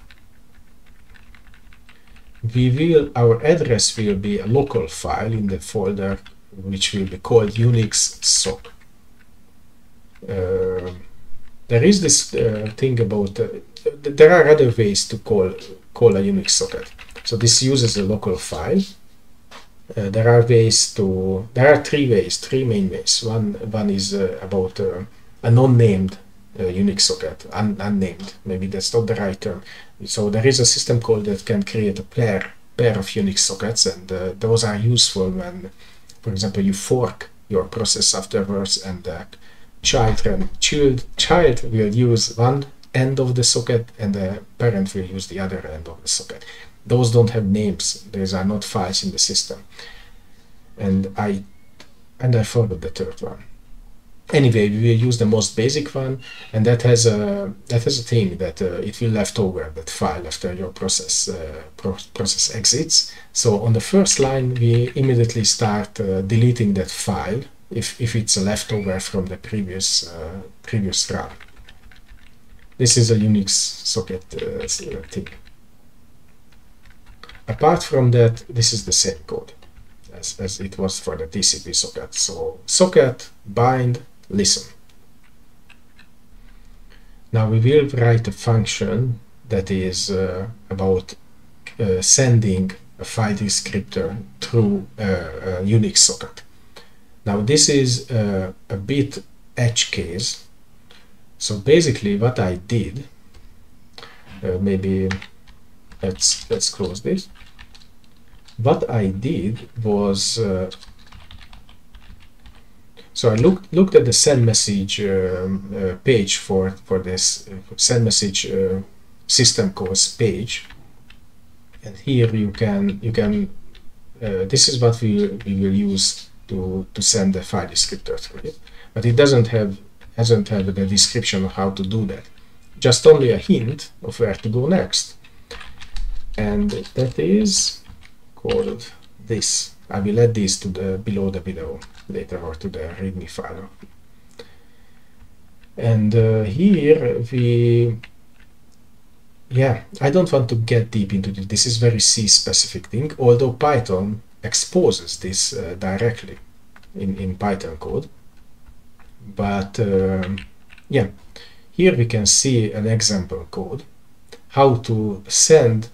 Our address will be a local file in the folder which will be called Unix Sock. There is this thing about there are other ways to call a Unix socket. So this uses a local file. There are three main ways. One is about a non-named Unix socket, unnamed. Maybe that's not the right term. So there is a system call that can create a pair of Unix sockets, and those are useful when, for example, you fork your process afterwards, and the child will use one end of the socket, and the parent will use the other end of the socket. Those don't have names. These are not files in the system. And I followed the third one. Anyway, we will use the most basic one, and that has a thing that it will left over that file after your process exits. So on the first line, we immediately start deleting that file if it's a leftover from the previous run. This is a Unix socket thing. Apart from that, this is the same code as it was for the TCP socket. So socket, bind, listen. Now we will write a function that is about sending a file descriptor through a Unix socket. Now this is a bit edge case. So basically what I did, maybe let's close this. What I did was, so I looked at the sendmsg page for this sendmsg system calls page, and here you can this is what we will use to send the file descriptor through it, but it hasn't have the description of how to do that. Just only a hint of where to go next, and that is called this. I will add this to the below the video later, or to the readme file. And here I don't want to get deep into this. This is very C specific thing, although Python exposes this directly in Python code. But yeah, here we can see an example code how to send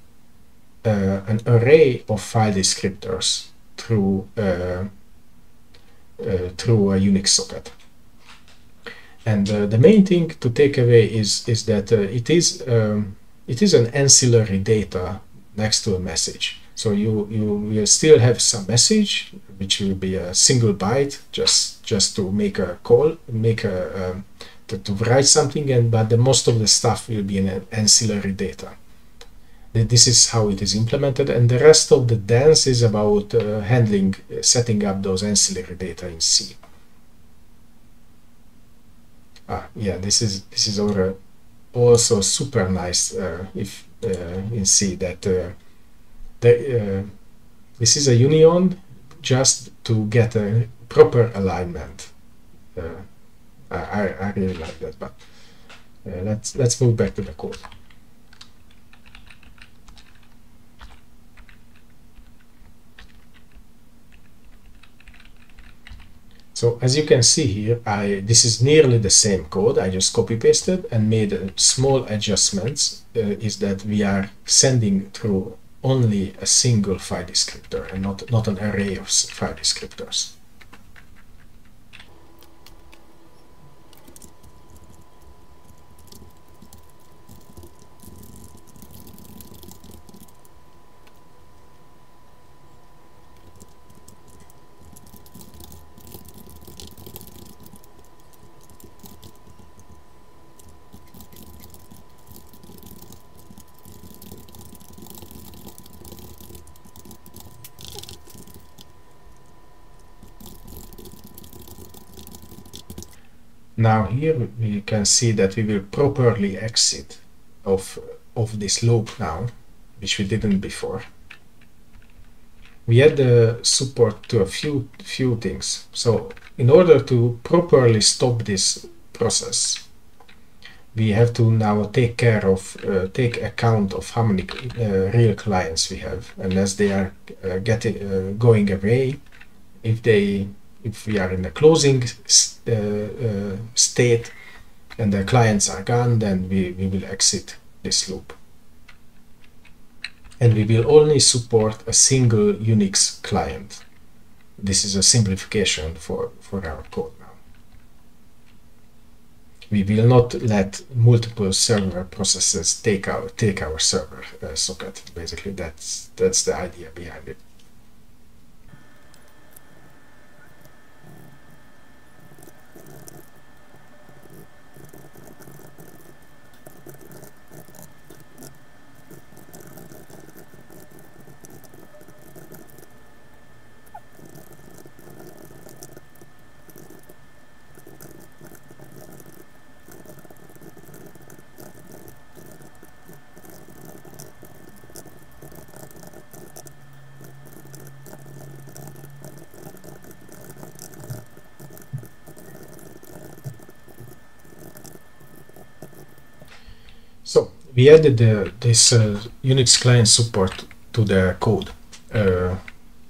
an array of file descriptors through a Unix socket. And the main thing to take away is that it is an ancillary data next to a message. So you will still have some message, which will be a single byte just to make a call, to write something, but the most of the stuff will be an ancillary data. This is how it is implemented, and the rest of the dance is about setting up those ancillary data in C. Yeah, this is also super nice. If you see that this is a union just to get a proper alignment. I really like that, but let's move back to the code. So as you can see here, this is nearly the same code. I just copy pasted and made small adjustments. Is that we are sending through only a single file descriptor and not an array of file descriptors. Now here we can see that we will properly exit of this loop now, which we didn't before. We had the support to a few things. So in order to properly stop this process, we have to now take account of how many real clients we have, and as they are going away, if we are in a closing state and the clients are gone, then we will exit this loop. And we will only support a single Unix client. This is a simplification for our code now. We will not let multiple server processes take our server socket. Basically, that's the idea behind it. So we added this Unix client support to the code.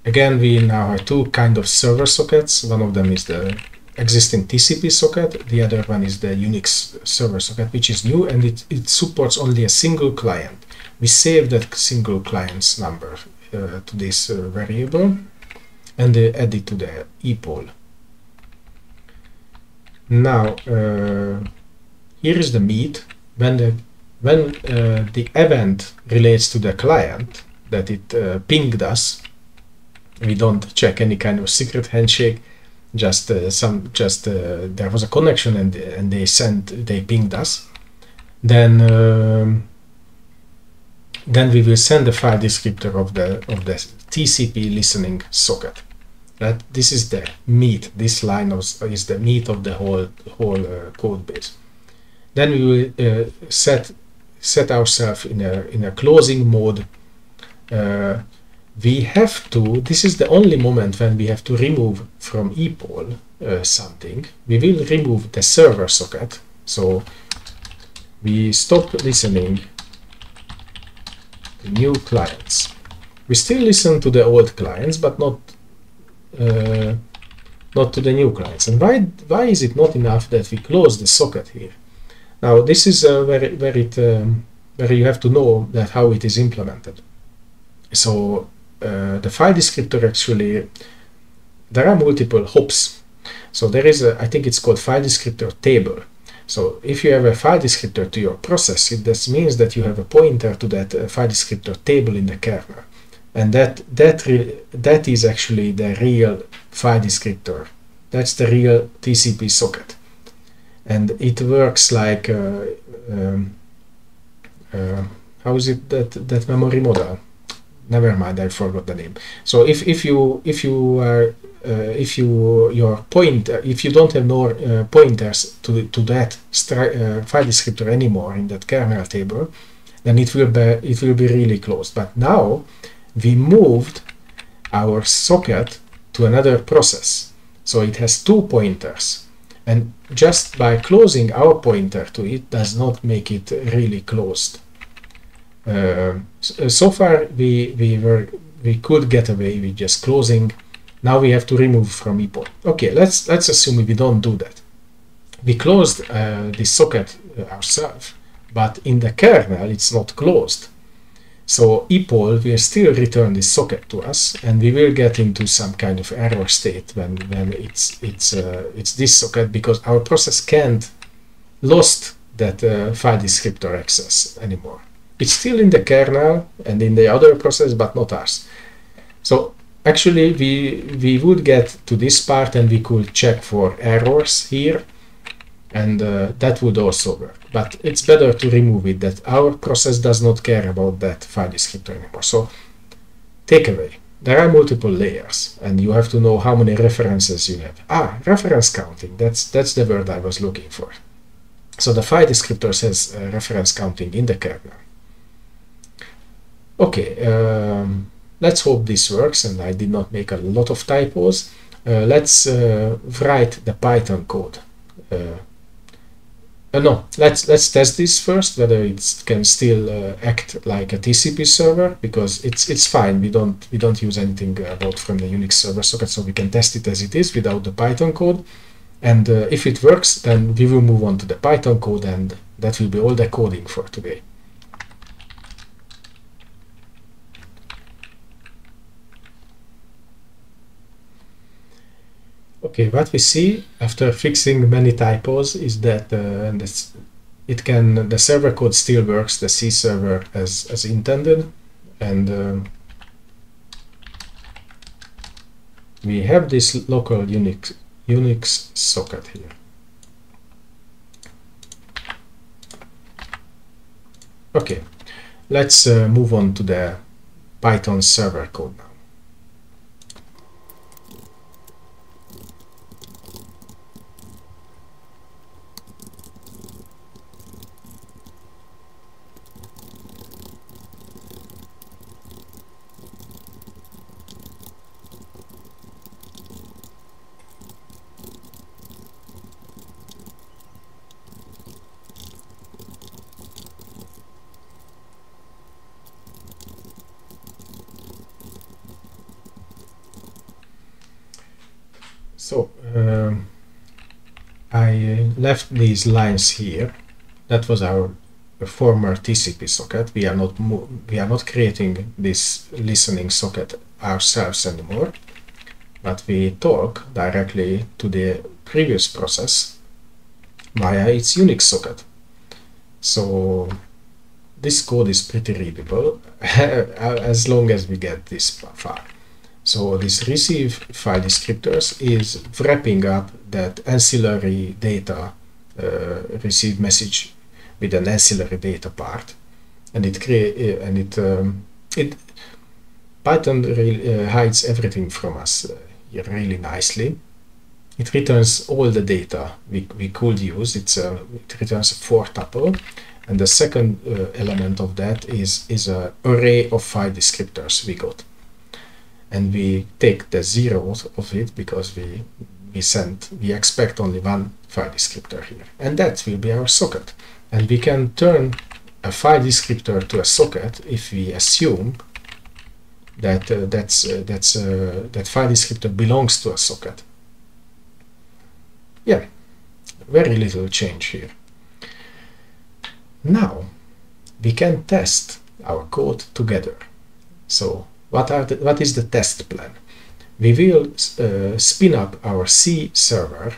Again, we now have two kind of server sockets. One of them is the existing TCP socket. The other one is the Unix server socket, which is new, and it supports only a single client. We save that single client's number to this variable and add it to the Epoll. Now, here is the meat. When the event relates to the client that it pinged us, we don't check any kind of secret handshake. Just there was a connection and they pinged us. Then we will send the file descriptor of the TCP listening socket. This is the meat. This line is the meat of the whole code base. Then we will set ourselves in a closing mode. We have to. This is the only moment when we have to remove from Epoll something. We will remove the server socket. So we stop listening to new clients. We still listen to the old clients, but not to the new clients. And why is it not enough that we close the socket here? Now this is where you have to know that how it is implemented. So the file descriptor actually, there are multiple hops. So there is I think it's called file descriptor table. So if you have a file descriptor to your process, this means that you have a pointer to that file descriptor table in the kernel, and that is actually the real file descriptor. That's the real TCP socket, and it works like how is it that memory model? Never mind, I forgot the name. So if you are if you don't have more pointers to that file descriptor anymore in that kernel table, then it will be really closed. But now we moved our socket to another process, so it has two pointers, and just by closing our pointer to it does not make it really closed. So far we could get away with just closing. Now we have to remove from Epoll. Okay, let's assume we don't do that. We closed this socket ourselves, but in the kernel it's not closed. So Epoll will still return this socket to us, and we will get into some kind of error state when it's this socket, because our process can't lost that file descriptor access anymore. It's still in the kernel and in the other process, but not ours. So actually we would get to this part and we could check for errors here, and that would also work. But it's better to remove it, that our process does not care about that file descriptor anymore. So takeaway, there are multiple layers, and you have to know how many references you have. Reference counting, that's the word I was looking for. So the file descriptor says reference counting in the kernel. Okay, let's hope this works and I did not make a lot of typos. Let's write the Python code. No, let's test this first, whether it can still act like a TCP server, because it's fine. We don't use anything bought from the Unix server socket, so we can test it as it is without the Python code. And if it works, then we will move on to the Python code, and that will be all the coding for today. Okay, what we see after fixing many typos is that the server code still works, the C server as intended, and we have this local Unix socket here. Okay, let's move on to the Python server code now. So I left these lines here. That was our former TCP socket. We are not creating this listening socket ourselves anymore, but we talk directly to the previous process via its Unix socket. So this code is pretty readable as long as we get this far. So this receive file descriptors is wrapping up that ancillary data receive message with an ancillary data part, and Python hides everything from us really nicely. It returns all the data we could use. It returns a 4 tuple, and the second element of that is an array of file descriptors we got. And we take the zeros of it because we expect only one file descriptor here, and that will be our socket. And we can turn a file descriptor to a socket if we assume that that file descriptor belongs to a socket. Yeah, very little change here. Now we can test our code together. So what is the test plan? We will spin up our C server.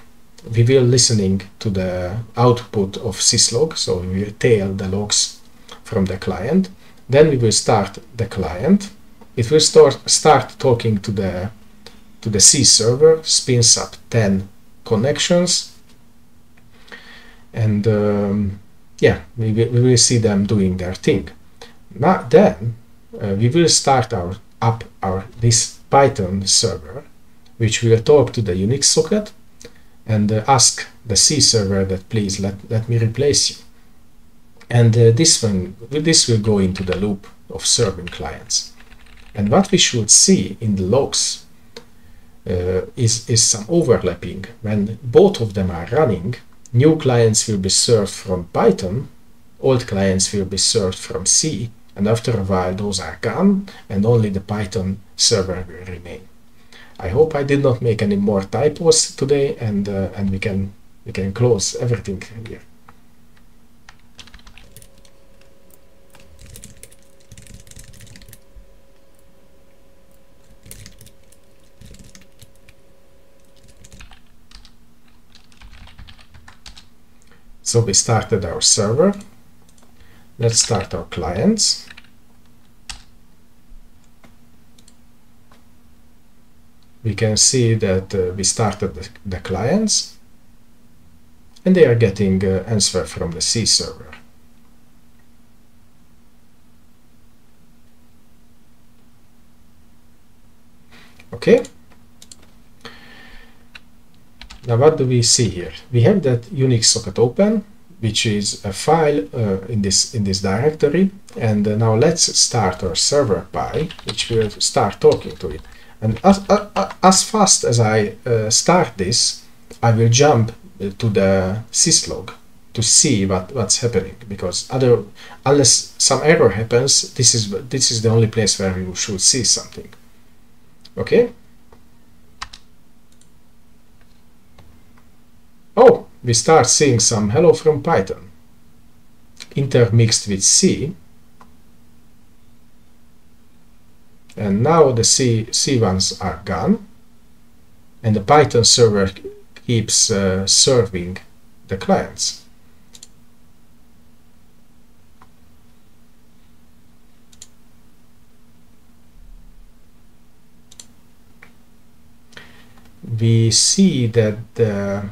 We will listening to the output of syslog, so we will tail the logs from the client. Then we will start the client. It will start talking to the C server, spins up 10 connections, and yeah, we will see them doing their thing. Now then we will start this Python server which will talk to the Unix socket and ask the C server that please let me replace you. And this will go into the loop of serving clients. And what we should see in the logs is some overlapping. When both of them are running, new clients will be served from Python, old clients will be served from C, and after a while those are gone and only the Python server will remain. I hope I did not make any more typos today, and we can close everything here. So we started our server. Let's start our clients. We can see that we started the clients and they are getting answer from the C server. Okay. Now what do we see here? We have that Unix socket open, which is a file in this directory, and now let's start our server py, which will start talking to it. And as fast as I start this, I will jump to the syslog to see what's happening, because unless some error happens, this is the only place where you should see something. Okay. Oh, we start seeing some hello from Python intermixed with C. And now the C ones are gone, and the Python server keeps serving the clients. We see that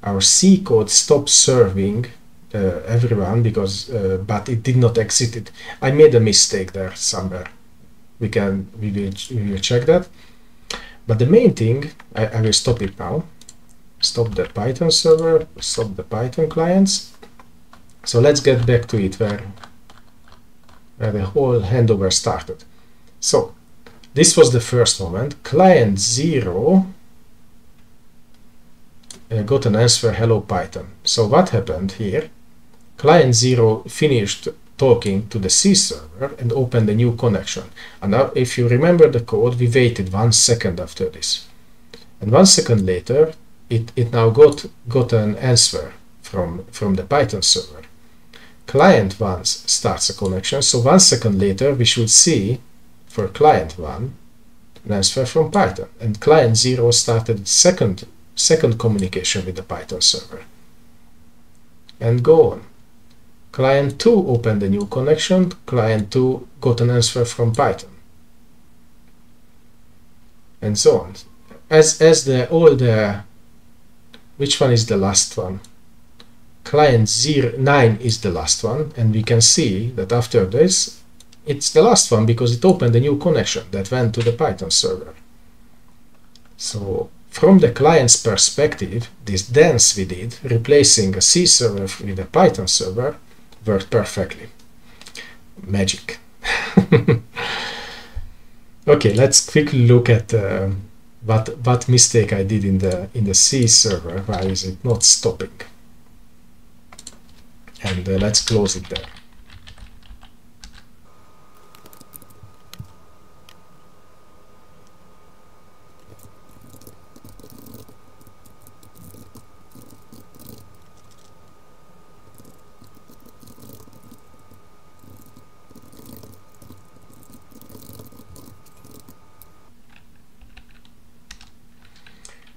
our C code stopped serving everyone because but it did not exit it. I made a mistake there somewhere. We will check that. But the main thing, I will stop it now. Stop the Python server, stop the Python clients. So let's get back to it where the whole handover started. So this was the first moment. Client 0 got an answer, hello Python. So what happened here? Client 0 finished talking to the C server and opened a new connection. And now, if you remember the code, we waited 1 second after this. And 1 second later, it now got an answer from the Python server. Client 1 starts a connection, so 1 second later, we should see for client 1 an answer from Python. And client 0 started second communication with the Python server. And go on. Client 2 opened a new connection, client 2 got an answer from Python. And so on. Which one is the last one? Client 9 is the last one, and we can see that after this, it's the last one because it opened a new connection that went to the Python server. So from the client's perspective, this dance we did, replacing a C server with a Python server, worked perfectly. Magic. Okay, let's quickly look at what mistake I did in the C server. Why is it not stopping? And let's close it there.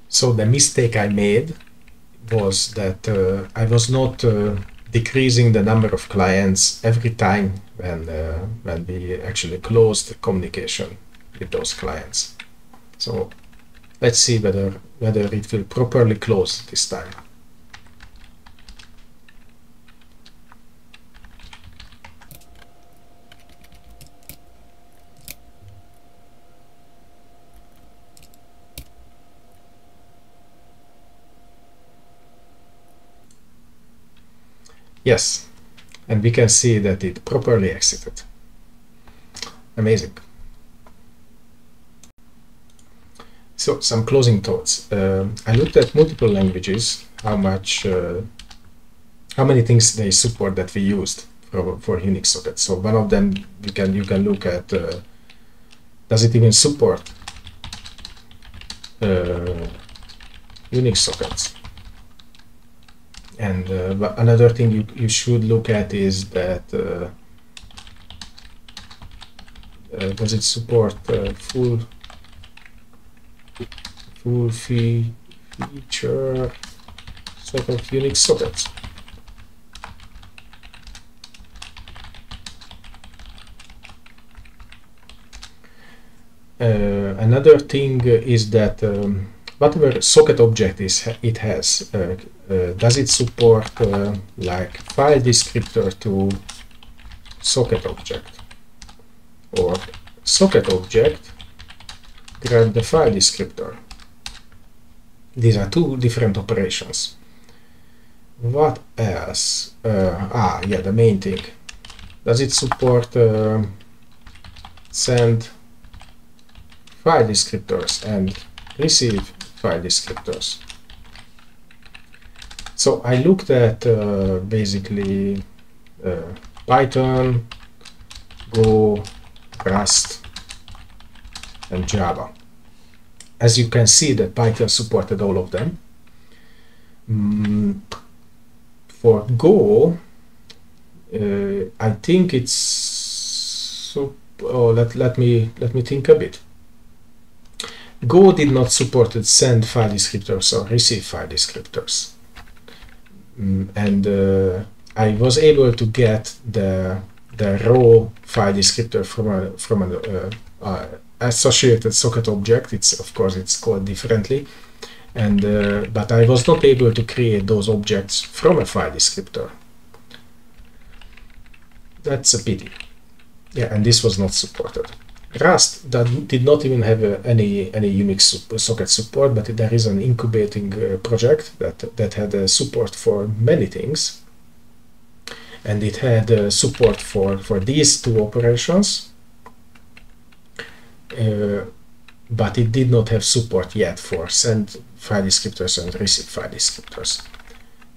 So the mistake I made was that I was not decreasing the number of clients every time when we actually closed the communication with those clients. So let's see whether it will properly close this time. Yes, and we can see that it properly exited. Amazing. So some closing thoughts. I looked at multiple languages, how many things they support that we used for Unix sockets. So one of them you can look at, does it even support Unix sockets? And another thing you should look at is that does it support full feature set of Unix sockets? Another thing is that whatever socket object it has, does it support like file descriptor to socket object, or socket object grab the file descriptor? These are two different operations. What else? Yeah, the main thing. Does it support send file descriptors and receive file descriptors? So I looked at basically Python, Go, Rust, and Java. As you can see, that Python supported all of them. For Go, I think it's let me think a bit. Go did not support send file descriptors or receive file descriptors, and I was able to get the raw file descriptor from an associated socket object. Of course it's called differently, and but I was not able to create those objects from a file descriptor. That's a pity. Yeah, and this was not supported. Rust did not even have any Unix socket support, but there is an incubating project that had support for many things, and it had support for these two operations, but it did not have support yet for send file descriptors and receive file descriptors.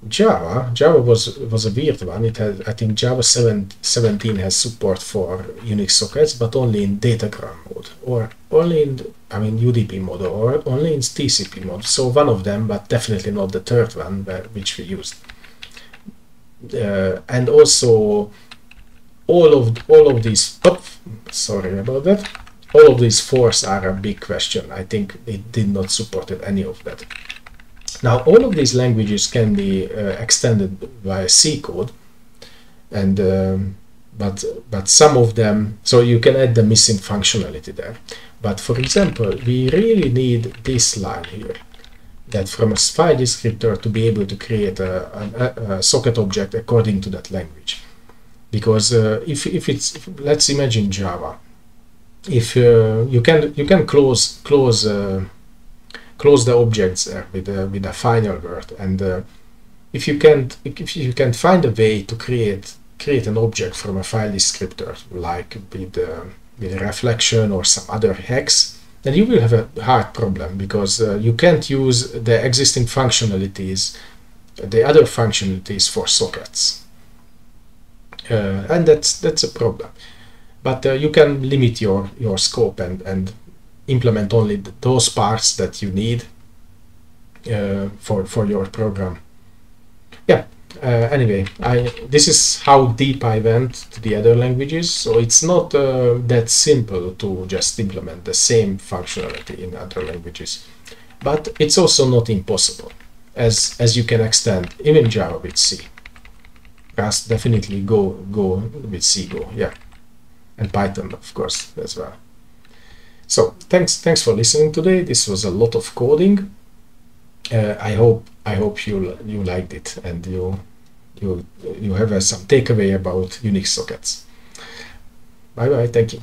Java was a weird one. It had, I think Java 17 has support for Unix sockets, but only in datagram mode, or only in UDP mode, or only in TCP mode. So one of them, but definitely not the third one which we used. And also all of these. Sorry about that. All of these fours are a big question. I think it did not support any of that. Now, all of these languages can be extended via C code, and but some of them, so you can add the missing functionality there. But for example, we really need this line here, that from a file descriptor to be able to create a socket object according to that language. Because let's imagine Java. If you can close the objects there with a final word, and if you can find a way to create an object from a file descriptor, like with a reflection or some other hex, then you will have a hard problem, because you can't use the existing functionalities, the other functionalities for sockets, and that's a problem. But you can limit your scope and implement only those parts that you need for your program. Yeah. Anyway, this is how deep I went to the other languages. So it's not that simple to just implement the same functionality in other languages, but it's also not impossible, as you can extend even Java with C. Rust definitely go with C, yeah, and Python of course as well. So thanks for listening today. This was a lot of coding. I hope you liked it, and you have some takeaway about Unix sockets. Bye bye. Thank you.